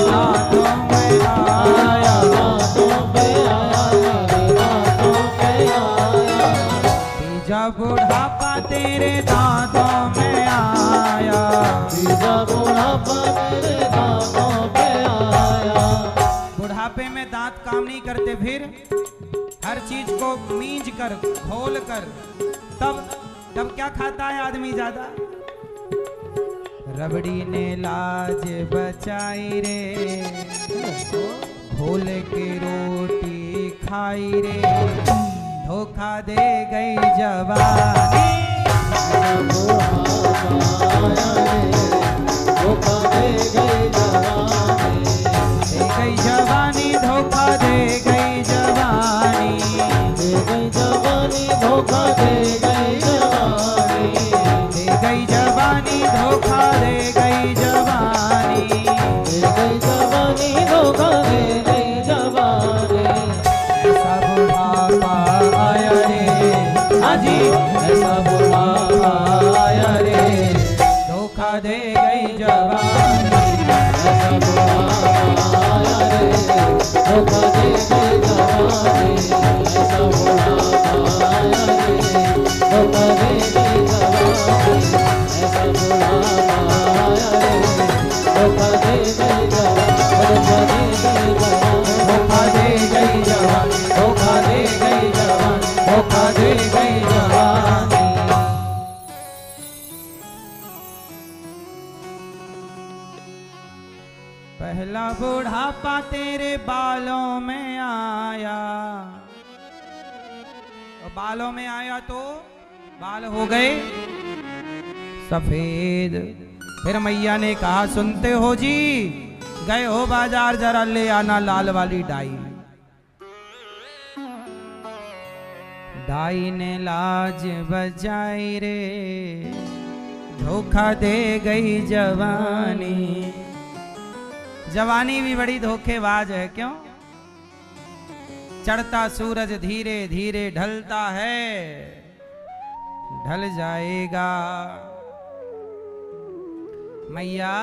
दांतों में आया, दांतों पे आया, दांतों पे आया। तीजा बुढ़ापा तेरे दांतों में आया, तीजा बुढ़ापा मेरे दांतों पे आया। बुढ़ापे में दांत काम नहीं करते, फिर हर चीज को मींज कर घोल कर तब क्या खाता है आदमी ज्यादा? रबड़ी ने लाज बचाई रे, घोल के रोटी खाई रे, धोखा दे गई जवानी। धोखा दे गई जवानी। दे गई जवानी, धोखा दे गई जवानी, दे गई जवानी, धोखा दे गई जवानी। दे गई जवानी, धोखा दे गई जवानी, दे गई जवानी, धोखा दे गई जवानी। ऐसा बुढ़ापा आया रे, हाँ जी, ऐसा बुढ़ापा आया रे, धोखा दे गई जवानी ऐसा बुढ़ापा आया रे धोखा दे गई जवानी धोखा दे गई जवानी धोखा दे गई जवानी धोखा दे गई जवानी। पहला बुढ़ापा तेरे बालों में आया, और बालों में आया तो बाल हो गए सफेद। फिर मैया ने कहा सुनते हो जी, गए हो बाजार जरा ले आना लाल वाली डाई। डाई ने लाज बजाई रे धोखा दे गई जवानी। जवानी भी बड़ी धोखेबाज है, क्यों? चढ़ता सूरज धीरे धीरे ढलता है, ढल जाएगा। मैया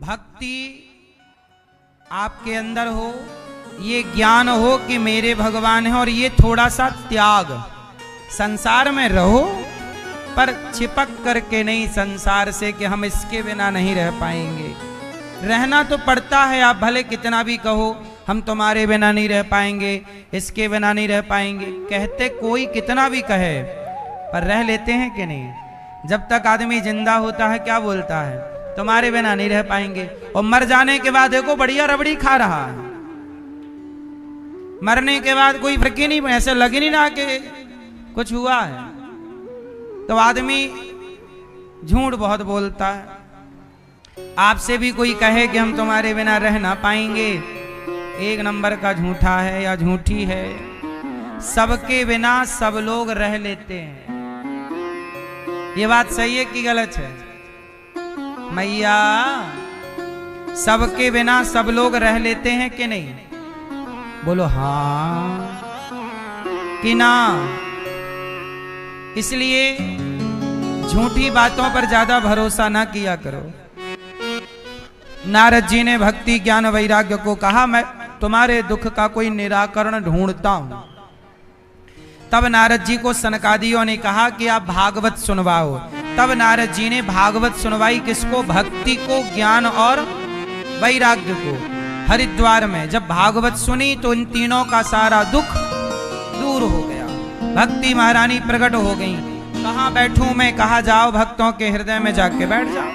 भक्ति आपके अंदर हो, ये ज्ञान हो कि मेरे भगवान है, और ये थोड़ा सा त्याग, संसार में रहो पर चिपक करके नहीं संसार से कि हम इसके बिना नहीं रह पाएंगे। रहना तो पड़ता है, आप भले कितना भी कहो हम तुम्हारे बिना नहीं रह पाएंगे, इसके बिना नहीं रह पाएंगे, कहते कोई कितना भी कहे, पर रह लेते हैं कि नहीं? जब तक आदमी जिंदा होता है क्या बोलता है? तुम्हारे बिना नहीं रह पाएंगे। और मर जाने के बाद देखो बढ़िया रबड़ी खा रहा है, मरने के बाद कोई फर्क ही नहीं, ऐसे लगे नहीं ना कि कुछ हुआ है। तो आदमी झूठ बहुत बोलता है। आपसे भी कोई कहे कि हम तुम्हारे बिना रह ना पाएंगे, एक नंबर का झूठा है या झूठी है। सबके बिना सब लोग रह लेते हैं, ये बात सही है कि गलत है? मैया सबके बिना सब लोग रह लेते हैं कि नहीं? बोलो हाँ कि ना। इसलिए झूठी बातों पर ज्यादा भरोसा ना किया करो। नारद जी ने भक्ति ज्ञान वैराग्य को कहा मैं तुम्हारे दुख का कोई निराकरण ढूंढता हूं। तब नारद जी को सनकादियों ने कहा कि आप भागवत सुनवाओ। तब नारद जी ने भागवत सुनवाई, किसको? भक्ति को, ज्ञान और वैराग्य को। हरिद्वार में जब भागवत सुनी तो इन तीनों का सारा दुख दूर हो गया, भक्ति महारानी प्रकट हो गई। कहां बैठूं मैं? कहा जाओ भक्तों के हृदय में जाके बैठ जाओ।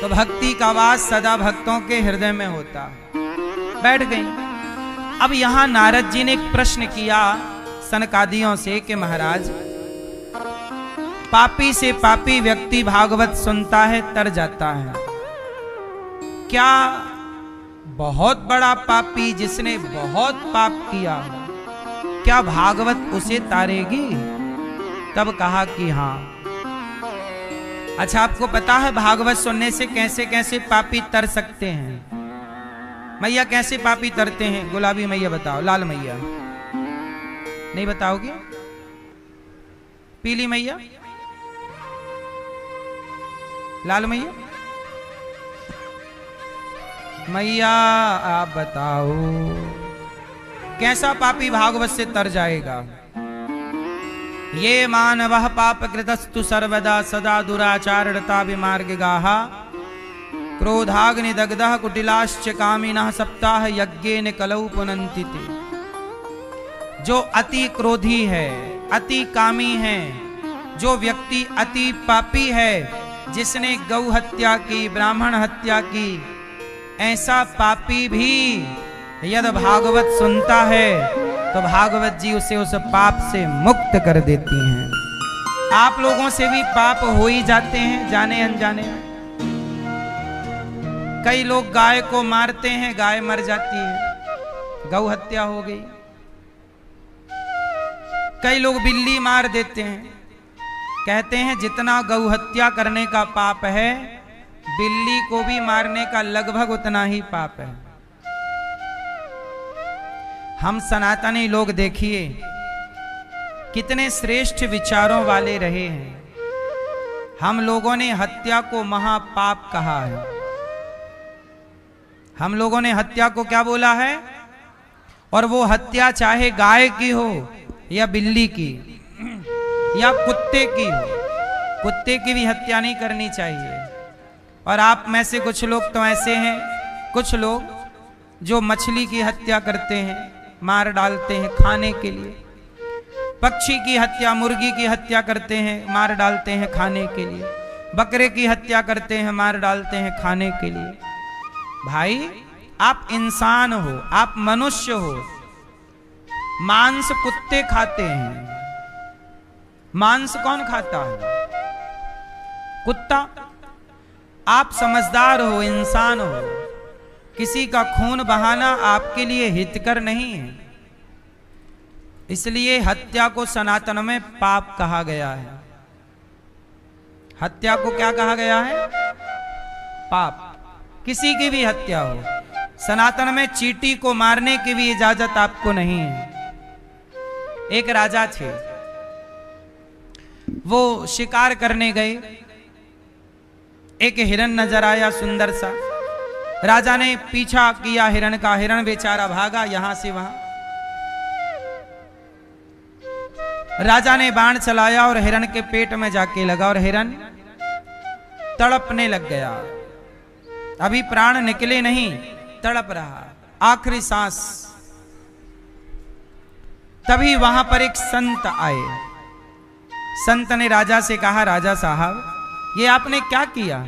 तो भक्ति का वास सदा भक्तों के हृदय में होता, बैठ गई। अब यहां नारद जी ने एक प्रश्न किया सनकादियों से कि महाराज, पापी से पापी व्यक्ति भागवत सुनता है तर जाता है, क्या बहुत बड़ा पापी जिसने बहुत पाप किया हो, क्या भागवत उसे तारेगी? तब कहा कि हाँ। अच्छा, आपको पता है भागवत सुनने से कैसे कैसे पापी तर सकते हैं? मैया कैसे पापी तरते हैं? गुलाबी मैया बताओ, लाल मैया नहीं बताओगी? पीली मैया, लाल मैया, मैया आप बताओ कैसा पापी भागवत से तर जाएगा? ये मानवः पापकृतस्तु सर्वदा सदा दुराचारणता विमार्गगाः क्रोधाग्निदग्धः कुटिलाश्च कामिनः सप्ताह यज्ञेन कलौ पुनन्ति ते। जो अति क्रोधी है, अति कामी है, जो व्यक्ति अति पापी है, जिसने गौ हत्या की, ब्राह्मण हत्या की, ऐसा पापी भी यदि भागवत सुनता है तो भागवत जी उसे उस पाप से मुक्त कर देती हैं। आप लोगों से भी पाप हो ही जाते हैं जाने अनजाने में। कई लोग गाय को मारते हैं, गाय मर जाती है, गौ हत्या हो गई। कई लोग बिल्ली मार देते हैं, कहते हैं जितना गौ हत्या करने का पाप है, बिल्ली को भी मारने का लगभग उतना ही पाप है। हम सनातनी लोग देखिए कितने श्रेष्ठ विचारों वाले रहे हैं। हम लोगों ने हत्या को महापाप कहा है। हम लोगों ने हत्या को क्या बोला है? और वो हत्या चाहे गाय की हो या बिल्ली की या कुत्ते की हो, कुत्ते की भी हत्या नहीं करनी चाहिए। और आप में से कुछ लोग तो ऐसे हैं, कुछ लोग जो मछली की हत्या करते हैं, मार डालते हैं खाने के लिए, पक्षी की हत्या, मुर्गी की हत्या करते हैं, मार डालते हैं खाने के लिए, बकरे की हत्या करते हैं, मार डालते हैं खाने के लिए। भाई आप इंसान हो, आप मनुष्य हो। मांस कुत्ते खाते हैं, मांस कौन खाता है? कुत्ता। आप समझदार हो, इंसान हो, किसी का खून बहाना आपके लिए हितकर नहीं है। इसलिए हत्या को सनातन में पाप कहा गया है। हत्या को क्या कहा गया है? पाप। किसी की भी हत्या हो, सनातन में चींटी को मारने की भी इजाजत आपको नहीं है। एक राजा थे, वो शिकार करने गए, एक हिरन नजर आया सुंदर सा। राजा ने पीछा किया हिरन का, हिरन बेचारा भागा यहां से वहां। राजा ने बाण चलाया और हिरन के पेट में जाके लगा और हिरन तड़पने लग गया। अभी प्राण निकले नहीं, तड़प रहा, आखिरी सांस। तभी वहां पर एक संत आए। संत ने राजा से कहा, राजा साहब ये आपने क्या किया?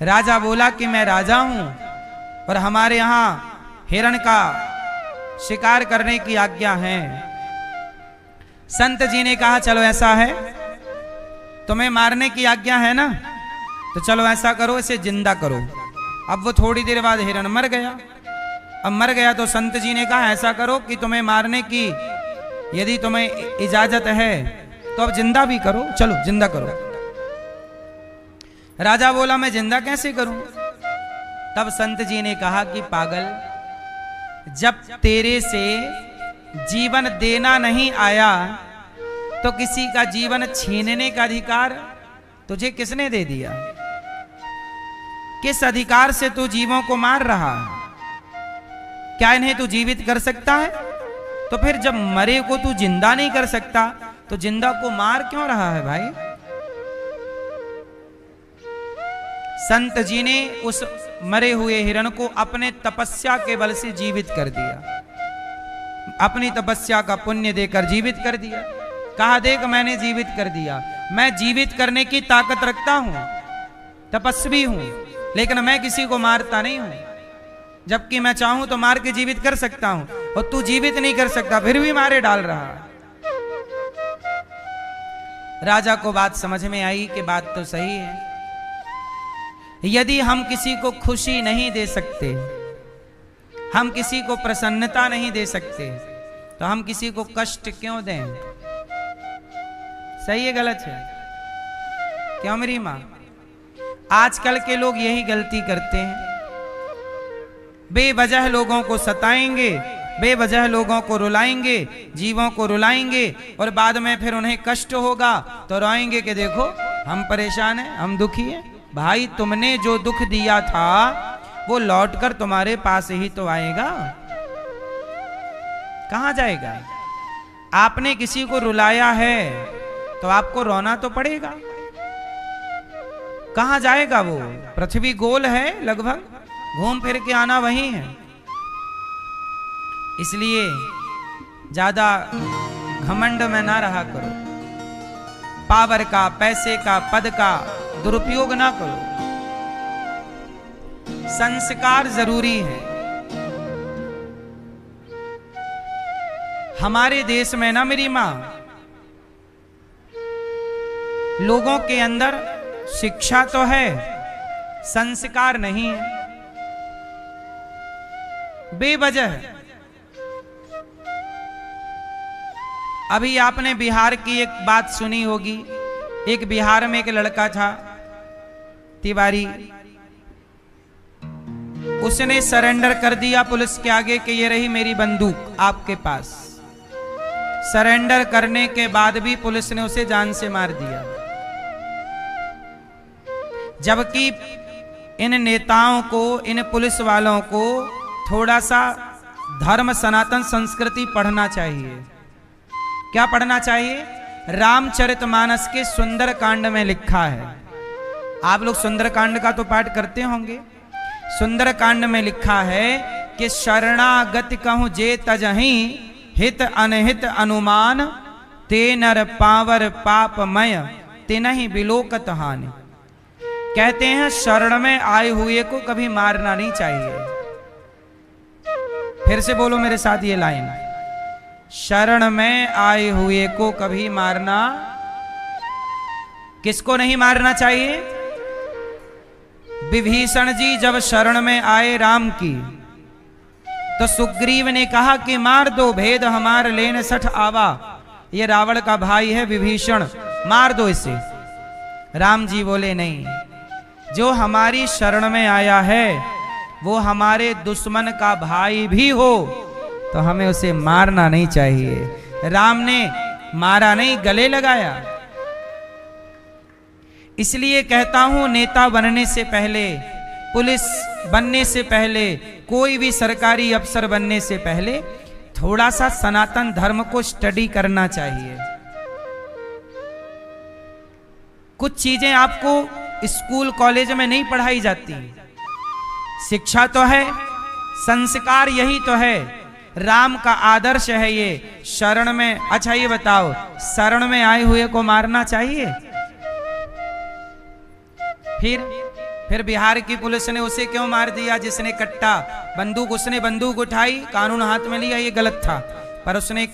राजा बोला कि मैं राजा हूं और हमारे यहां हिरण का शिकार करने की आज्ञा है। संत जी ने कहा, चलो ऐसा है, तुम्हें मारने की आज्ञा है ना, तो चलो ऐसा करो, इसे जिंदा करो। अब वो थोड़ी देर बाद हिरण मर गया। अब मर गया तो संत जी ने कहा, ऐसा करो कि तुम्हें मारने की यदि तुम्हें इजाजत है तो अब जिंदा भी करो, चलो जिंदा करो। राजा बोला, मैं जिंदा कैसे करूं? तब संत जी ने कहा कि पागल, जब तेरे से जीवन देना नहीं आया तो किसी का जीवन छीनने का अधिकार तुझे किसने दे दिया? किस अधिकार से तू जीवों को मार रहा है? क्या इन्हें तू जीवित कर सकता है? तो फिर जब मरे को तू जिंदा नहीं कर सकता तो जिंदा को मार क्यों रहा है भाई? संत जी ने उस मरे हुए हिरण को अपने तपस्या के बल से जीवित कर दिया, अपनी तपस्या का पुण्य देकर जीवित कर दिया। कहा, देख मैंने जीवित कर दिया, मैं जीवित करने की ताकत रखता हूं, तपस्वी हूं, लेकिन मैं किसी को मारता नहीं हूं। जबकि मैं चाहूं तो मार के जीवित कर सकता हूं, और तू जीवित नहीं कर सकता, फिर भी मारे डाल रहा। राजा को बात समझ में आई कि बात तो सही है। यदि हम किसी को खुशी नहीं दे सकते, हम किसी को प्रसन्नता नहीं दे सकते, तो हम किसी को कष्ट क्यों दें? सही है गलत है? क्यों मेरी मां? आजकल के लोग यही गलती करते हैं, बेवजह लोगों को सताएंगे, बेवजह लोगों को रुलाएंगे, जीवों को रुलाएंगे, और बाद में फिर उन्हें कष्ट होगा तो रोएंगे कि देखो हम परेशान हैं, हम दुखी हैं। भाई तुमने जो दुख दिया था वो लौटकर तुम्हारे पास ही तो आएगा, कहां जाएगा? आपने किसी को रुलाया है तो आपको रोना तो पड़ेगा। कहां जाएगा वो? पृथ्वी गोल है, लगभग घूम फिर के आना वही है। इसलिए ज्यादा घमंड में ना रहा करो, पावर का, पैसे का, पद का दुरुपयोग ना करो। संस्कार जरूरी है। हमारे देश में ना मेरी मां, लोगों के अंदर शिक्षा तो है, संस्कार नहीं है। बेवजह अभी आपने बिहार की एक बात सुनी होगी। एक बिहार में एक लड़का था, तिवारी, उसने सरेंडर कर दिया पुलिस के आगे कि ये रही मेरी बंदूक आपके पास। सरेंडर करने के बाद भी पुलिस ने उसे जान से मार दिया। जबकि इन नेताओं को, इन पुलिस वालों को थोड़ा सा धर्म सनातन संस्कृति पढ़ना चाहिए। क्या पढ़ना चाहिए? रामचरितमानस के सुंदर कांड में लिखा है, आप लोग सुंदर कांड का तो पाठ करते होंगे। सुंदर कांड में लिखा है कि शरणागति कहूं जे तजहीं हित अनहित अनुमान, ते नर पावर पापमय तिनहि बिलोकत हानि। कहते हैं शरण में आए हुए को कभी मारना नहीं चाहिए। फिर से बोलो मेरे साथ ये लाइन, शरण में आए हुए को कभी मारना, किसको नहीं मारना चाहिए? विभीषण जी जब शरण में आए राम की, तो सुग्रीव ने कहा कि मार दो, भेद हमार लेन सठ आवा। ये रावण का भाई है विभीषण, मार दो इसे। राम जी बोले नहीं, जो हमारी शरण में आया है वो हमारे दुश्मन का भाई भी हो तो हमें उसे मारना नहीं चाहिए। राम ने मारा नहीं, गले लगाया। इसलिए कहता हूं नेता बनने से पहले, पुलिस बनने से पहले, कोई भी सरकारी अफसर बनने से पहले थोड़ा सा सनातन धर्म को स्टडी करना चाहिए। कुछ चीजें आपको स्कूल कॉलेज में नहीं पढ़ाई जाती। शिक्षा तो है, संस्कार यही तो है, राम का आदर्श है ये। शरण में, अच्छा ये बताओ, शरण में आए हुए को मारना चाहिए? फिर बिहार की पुलिस ने उसे क्यों मार दिया? जिसने कट्टा बंदूक, उसने बंदूक उठाई, कानून हाथ में लिया, ये गलत था, पर उसने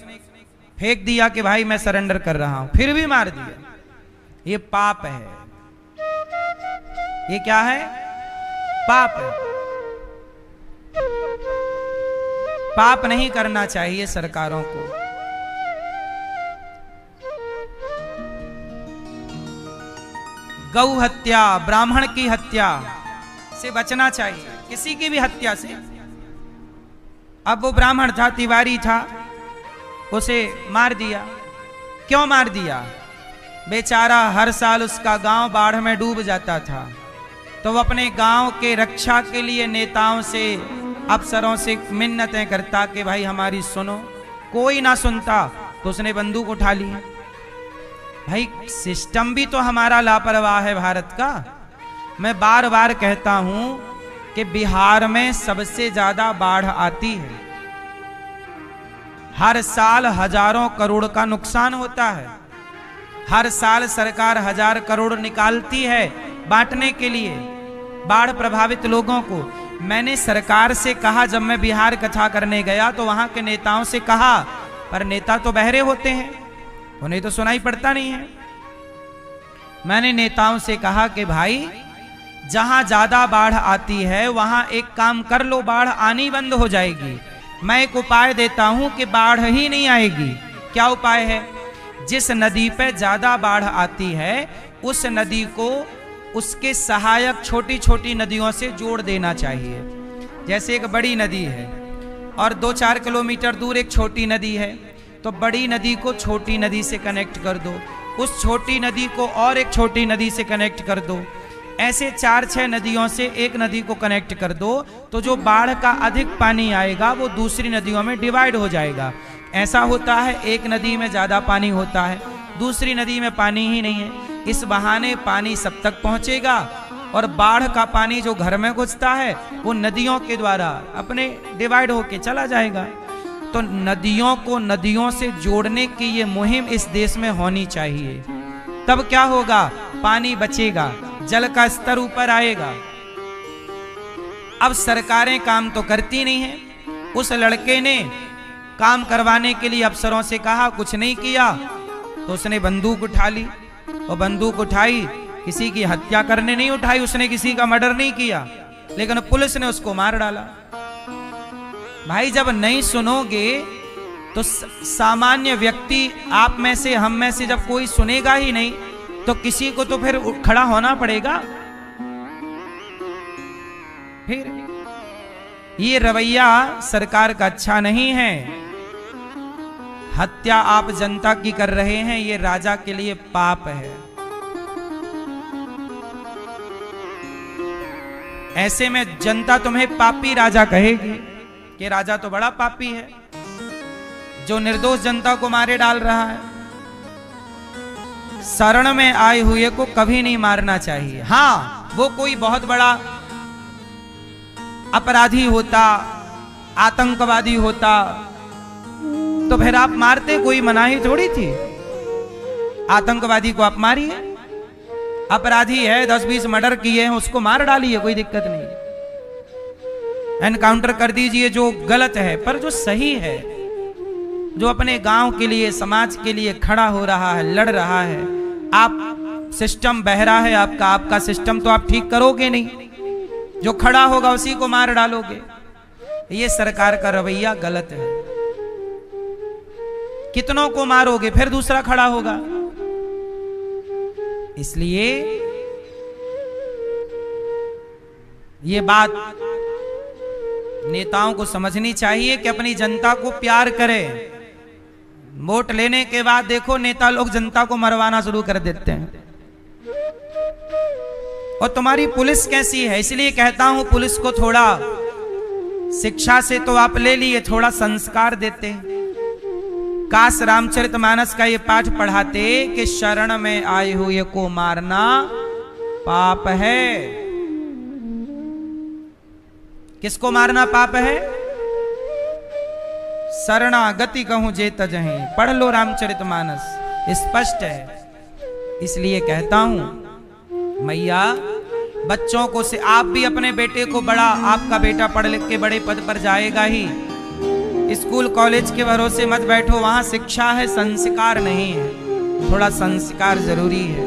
फेंक दिया कि भाई मैं सरेंडर कर रहा हूं, फिर भी मार दिया। ये पाप है। ये क्या है? पाप है। पाप नहीं करना चाहिए सरकारों को। गौ हत्या, ब्राह्मण की हत्या से बचना चाहिए, किसी की भी हत्या से। अब वो ब्राह्मण था, तिवारी था, उसे मार दिया। क्यों मार दिया? बेचारा हर साल उसका गांव बाढ़ में डूब जाता था, तो वो अपने गांव के रक्षा के लिए नेताओं से, अफसरों से मिन्नतें करता कि भाई हमारी सुनो। कोई ना सुनता तो उसने बंदूक उठा ली। भाई सिस्टम भी तो हमारा लापरवाह है भारत का। मैं बार बार कहता हूं कि बिहार में सबसे ज्यादा बाढ़ आती है, हर साल हजारों करोड़ का नुकसान होता है। हर साल सरकार 1000 करोड़ निकालती है बांटने के लिए बाढ़ प्रभावित लोगों को। मैंने सरकार से कहा, जब मैं बिहार कथा करने गया तो वहां के नेताओं से कहा, पर नेता तो बहरे होते हैं, उन्हें तो सुनाई पड़ता नहीं है। मैंने नेताओं से कहा कि भाई जहां ज्यादा बाढ़ आती है वहां एक काम कर लो, बाढ़ आनी बंद हो जाएगी। मैं एक उपाय देता हूं कि बाढ़ ही नहीं आएगी। क्या उपाय है? जिस नदी पे ज्यादा बाढ़ आती है उस नदी को उसके सहायक छोटी छोटी नदियों से जोड़ देना चाहिए। जैसे एक बड़ी नदी है और 2-4 किलोमीटर दूर एक छोटी नदी है, तो बड़ी नदी को छोटी नदी से कनेक्ट कर दो, उस छोटी नदी को और एक छोटी नदी से कनेक्ट कर दो। ऐसे 4-6 नदियों से एक नदी को कनेक्ट कर दो, तो जो बाढ़ का अधिक पानी आएगा वो दूसरी नदियों में डिवाइड हो जाएगा। ऐसा होता है, एक नदी में ज़्यादा पानी होता है, दूसरी नदी में पानी ही नहीं है। इस बहाने पानी सब तक पहुंचेगा और बाढ़ का पानी जो घर में घुसता है वो नदियों के द्वारा अपने डिवाइड होके चला जाएगा। तो नदियों को नदियों से जोड़ने की ये मुहिम इस देश में होनी चाहिए। तब क्या होगा? पानी बचेगा, जल का स्तर ऊपर आएगा। अब सरकारें काम तो करती नहीं है। उस लड़के ने काम करवाने के लिए अफसरों से कहा, कुछ नहीं किया, तो उसने बंदूक उठा ली। और बंदूक उठाई, किसी की हत्या करने नहीं उठाई, उसने किसी का मर्डर नहीं किया, लेकिन पुलिस ने उसको मार डाला। भाई जब नहीं सुनोगे तो सामान्य व्यक्ति, आप में से, हम में से जब कोई सुनेगा ही नहीं तो किसी को तो फिर खड़ा होना पड़ेगा। फिर ये रवैया सरकार का अच्छा नहीं है। हत्या आप जनता की कर रहे हैं, ये राजा के लिए पाप है। ऐसे में जनता तुम्हें पापी राजा कहेगी। कि राजा तो बड़ा पापी है जो निर्दोष जनता को मारे डाल रहा है। शरण में आए हुए को कभी नहीं मारना चाहिए। हाँ, वो कोई बहुत बड़ा अपराधी होता, आतंकवादी होता, तो फिर आप मारते, कोई मनाही थोड़ी थी। आतंकवादी को आप मारिए, अपराधी है 10-20 मर्डर किए हैं उसको मार डालिए, कोई दिक्कत नहीं। एनकाउंटर कर दीजिए जो गलत है, पर जो सही है, जो अपने गांव के लिए, समाज के लिए खड़ा हो रहा है, लड़ रहा है। आप सिस्टम बहरा है आपका सिस्टम तो आप ठीक करोगे नहीं, जो खड़ा होगा उसी को मार डालोगे। ये सरकार का रवैया गलत है। कितनों को मारोगे, फिर दूसरा खड़ा होगा। इसलिए ये बात नेताओं को समझनी चाहिए कि अपनी जनता को प्यार करें। वोट लेने के बाद देखो नेता लोग जनता को मरवाना शुरू कर देते हैं। और तुम्हारी पुलिस कैसी है, इसलिए कहता हूं पुलिस को थोड़ा शिक्षा से तो आप ले लिए, थोड़ा संस्कार देते। काश रामचरितमानस का ये पाठ पढ़ाते कि शरण में आए हुए को मारना पाप है। किसको मारना पाप है? शरणागति कहूं जे तजहीं। पढ़ लो रामचरितमानस, स्पष्ट है। इसलिए कहता हूं मैया, बच्चों को से आप भी अपने बेटे को बड़ा, आपका बेटा पढ़ लिख के बड़े पद पर जाएगा ही। स्कूल कॉलेज के भरोसे मत बैठो, वहां शिक्षा है, संस्कार नहीं है। थोड़ा संस्कार जरूरी है।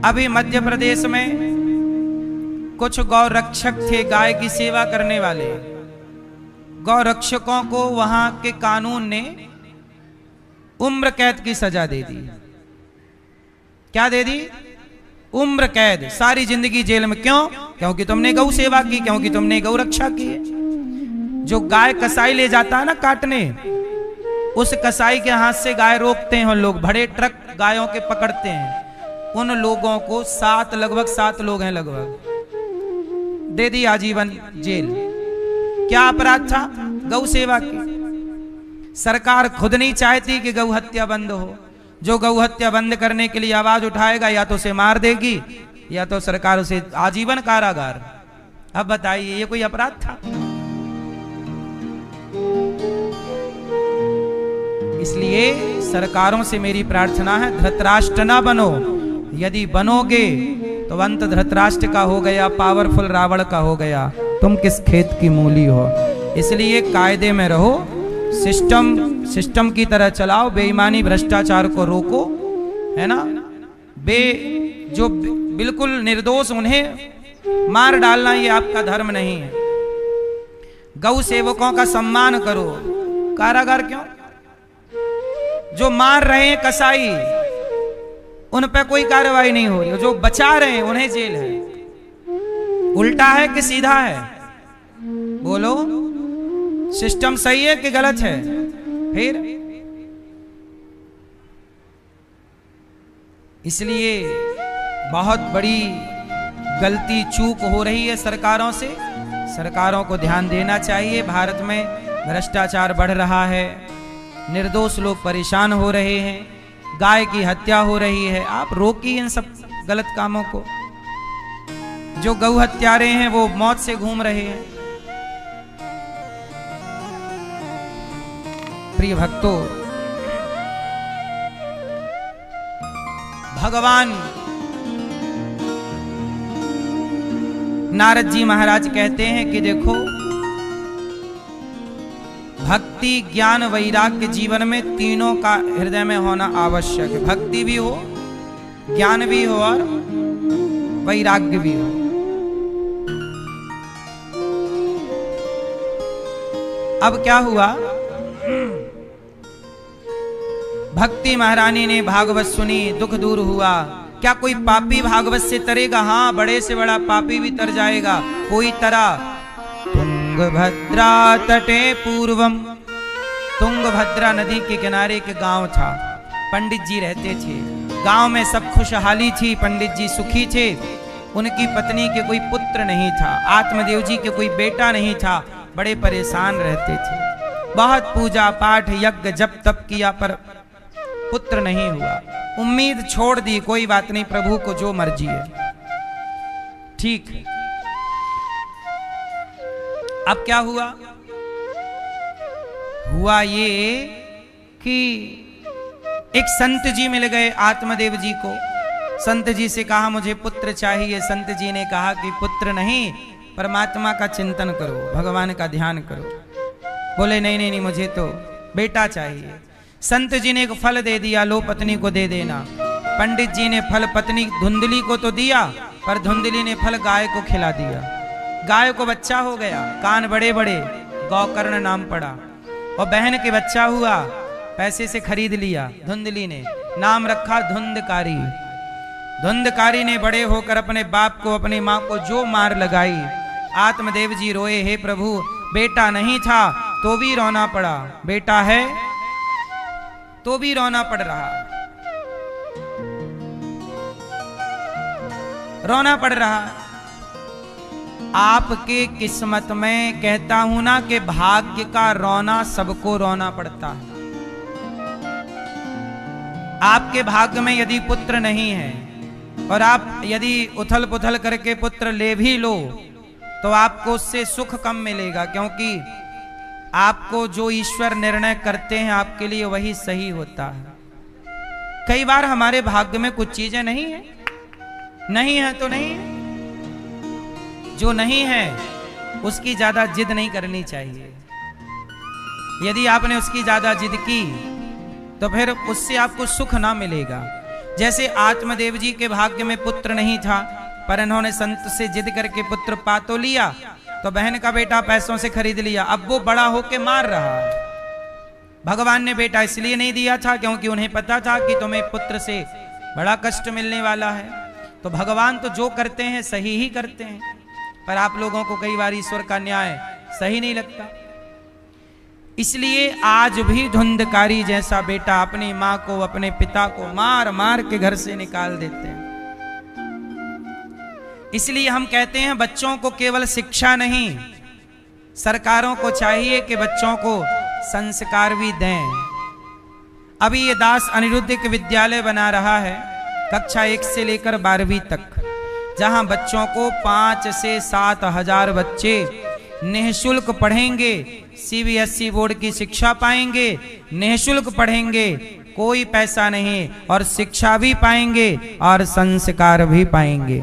अभी मध्य प्रदेश में कुछ गौ रक्षक थे, गाय की सेवा करने वाले। गौ रक्षकों को वहां के कानून ने उम्र कैद की सजा दे दी। क्या दे दी? उम्र कैद, सारी जिंदगी जेल में। क्यों? क्योंकि तुमने गौ सेवा की, क्योंकि तुमने गौ रक्षा की है। जो गाय कसाई ले जाता है ना काटने, उस कसाई के हाथ से गाय रोकते हैं लोग, बड़े ट्रक गायों के पकड़ते हैं। उन लोगों को लगभग 7 लोग हैं लगभग, दे दी आजीवन जेल। क्या अपराध था? गौ सेवा की। सरकार खुद नहीं चाहती कि गौ हत्या बंद हो। जो गौ हत्या बंद करने के लिए आवाज उठाएगा या तो उसे मार देगी या तो सरकार उसे आजीवन कारागार। अब बताइए ये कोई अपराध था? इसलिए सरकारों से मेरी प्रार्थना है, धृतराष्ट्र ना बनो। यदि बनोगे तो अंत धृतराष्ट्र का हो गया, पावरफुल रावण का हो गया। तुम किस खेत की मूली हो। इसलिए कायदे में रहो, सिस्टम की तरह चलाओ, बेईमानी भ्रष्टाचार को रोको, है ना। जो बिल्कुल निर्दोष उन्हें मार डालना ये आपका धर्म नहीं है। गौ सेवकों का सम्मान करो। कारागार क्यों? जो मार रहे हैं कसाई, उन पर कोई कार्रवाई नहीं हो रही। जो बचा रहे हैं उन्हें जेल है। उल्टा है कि सीधा है? बोलो, सिस्टम सही है कि गलत है? फिर इसलिए बहुत बड़ी गलती चूक हो रही है सरकारों से। सरकारों को ध्यान देना चाहिए। भारत में भ्रष्टाचार बढ़ रहा है, निर्दोष लोग परेशान हो रहे हैं, गाय की हत्या हो रही है। आप रोकिए इन सब गलत कामों को। जो गौ हत्यारे हैं वो मौत से घूम रहे हैं। प्रिय भक्तों, भगवान नारद जी महाराज कहते हैं कि देखो, भक्ति, ज्ञान, वैराग्य जीवन में तीनों का हृदय में होना आवश्यक है। भक्ति भी हो, ज्ञान भी हो और वैराग्य भी हो। अब क्या हुआ? भक्ति महारानी ने भागवत सुनी, दुख दूर हुआ। क्या कोई पापी भागवत से तरेगा? हाँ, बड़े से बड़ा पापी भी तर जाएगा। कोई तरा। तुंगभद्रा तटे पूर्वम, तुंगभद्रा नदी के किनारे के गांव था। पंडित जी रहते थे। गांव में सब खुशहाली थी, पंडित जी सुखी थे। उनकी पत्नी के कोई पुत्र नहीं था, आत्मदेव जी के कोई बेटा नहीं था, बड़े परेशान रहते थे। बहुत पूजा पाठ यज्ञ जप तप किया पर पुत्र नहीं हुआ। उम्मीद छोड़ दी, कोई बात नहीं, प्रभु को जो मर्जी है, ठीक है। अब क्या हुआ? हुआ ये कि एक संत जी मिल गए आत्मदेव जी को। संत जी से कहा मुझे पुत्र चाहिए। संत जी ने कहा कि पुत्र नहीं, परमात्मा का चिंतन करो, भगवान का ध्यान करो। बोले नहीं नहीं नहीं, मुझे तो बेटा चाहिए। संत जी ने एक फल दे दिया, लो पत्नी को दे देना। पंडित जी ने फल पत्नी धुंधली को तो दिया, पर धुंधली ने फल गाय को खिला दिया। गाय को बच्चा हो गया, कान बड़े बड़े, गौकर्ण नाम पड़ा। और बहन के बच्चा हुआ, पैसे से खरीद लिया धुंधली ने, नाम रखा धुंधकारी। धुंधकारी ने बड़े होकर अपने बाप को, अपनी माँ को जो मार लगाई। आत्मदेव जी रोए, हे प्रभु, बेटा नहीं था तो भी रोना पड़ा, बेटा है तो भी रोना पड़ रहा, रोना पड़ रहा। आपके किस्मत में, कहता हूं ना कि भाग्य का रोना सबको रोना पड़ता है। आपके भाग्य में यदि पुत्र नहीं है और आप यदि उथल पुथल करके पुत्र ले भी लो तो आपको उससे सुख कम मिलेगा, क्योंकि आपको जो ईश्वर निर्णय करते हैं आपके लिए वही सही होता है। कई बार हमारे भाग्य में कुछ चीजें नहीं है, नहीं है तो नहीं है। जो नहीं है उसकी ज्यादा जिद नहीं करनी चाहिए। यदि आपने उसकी ज्यादा जिद की तो फिर उससे आपको सुख ना मिलेगा। जैसे आत्मदेव जी के भाग्य में पुत्र नहीं था, पर इन्होंने संत से जिद करके पुत्र पा तो लिया, तो बहन का बेटा पैसों से खरीद लिया। अब वो बड़ा होके मार रहा है। भगवान ने बेटा इसलिए नहीं दिया था क्योंकि उन्हें पता था कि तुम्हें पुत्र से बड़ा कष्ट मिलने वाला है। तो भगवान तो जो करते हैं सही ही करते हैं, पर आप लोगों को कई बार ईश्वर का न्याय सही नहीं लगता। इसलिए आज भी धुंधकारी जैसा बेटा अपनी माँ को, अपने पिता को मार मार के घर से निकाल देते हैं। इसलिए हम कहते हैं बच्चों को केवल शिक्षा नहीं, सरकारों को चाहिए कि बच्चों को संस्कार भी दें। अभी ये दास अनिरुद्ध एक विद्यालय बना रहा है, कक्षा 1 से लेकर 12वीं तक, जहां बच्चों को 5 से 7 हजार बच्चे निःशुल्क पढ़ेंगे, सीबीएसई बोर्ड की शिक्षा पाएंगे, निःशुल्क पढ़ेंगे, कोई पैसा नहीं, और शिक्षा भी पाएंगे और संस्कार भी पाएंगे।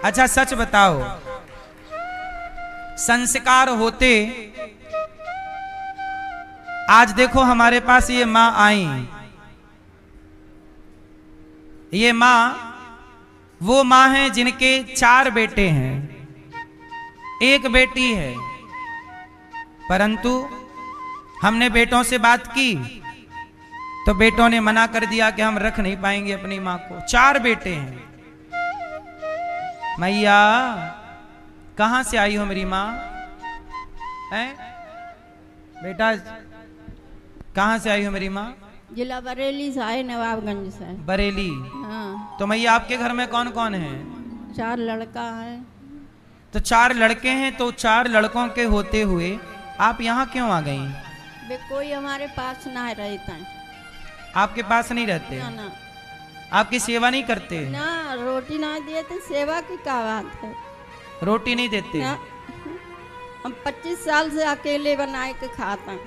अच्छा सच बताओ, संस्कार होते, आज देखो हमारे पास ये माँ आई, ये माँ वो माँ है जिनके 4 बेटे हैं, एक बेटी है, परंतु हमने बेटों से बात की तो बेटों ने मना कर दिया कि हम रख नहीं पाएंगे अपनी माँ को। 4 बेटे हैं। मैया कहां से आई हो मेरी माँ? हैं बेटा कहां से आई हो मेरी माँ? जिला बरेली से आए, नवाबगंज से। बरेली। हाँ। तो मैया आपके घर में कौन कौन है? 4 लड़का है। तो 4 लड़के हैं, तो 4 लड़कों के होते हुए आप यहाँ क्यों आ गई? वे कोई हमारे पास ना रहता है। आपके पास नहीं रहते? ना ना। आपकी सेवा नहीं करते? ना, रोटी ना देते, सेवा की क्या बात है। रोटी नहीं देते? ना, हम 25 साल से अकेले बनाए के खाते हैं।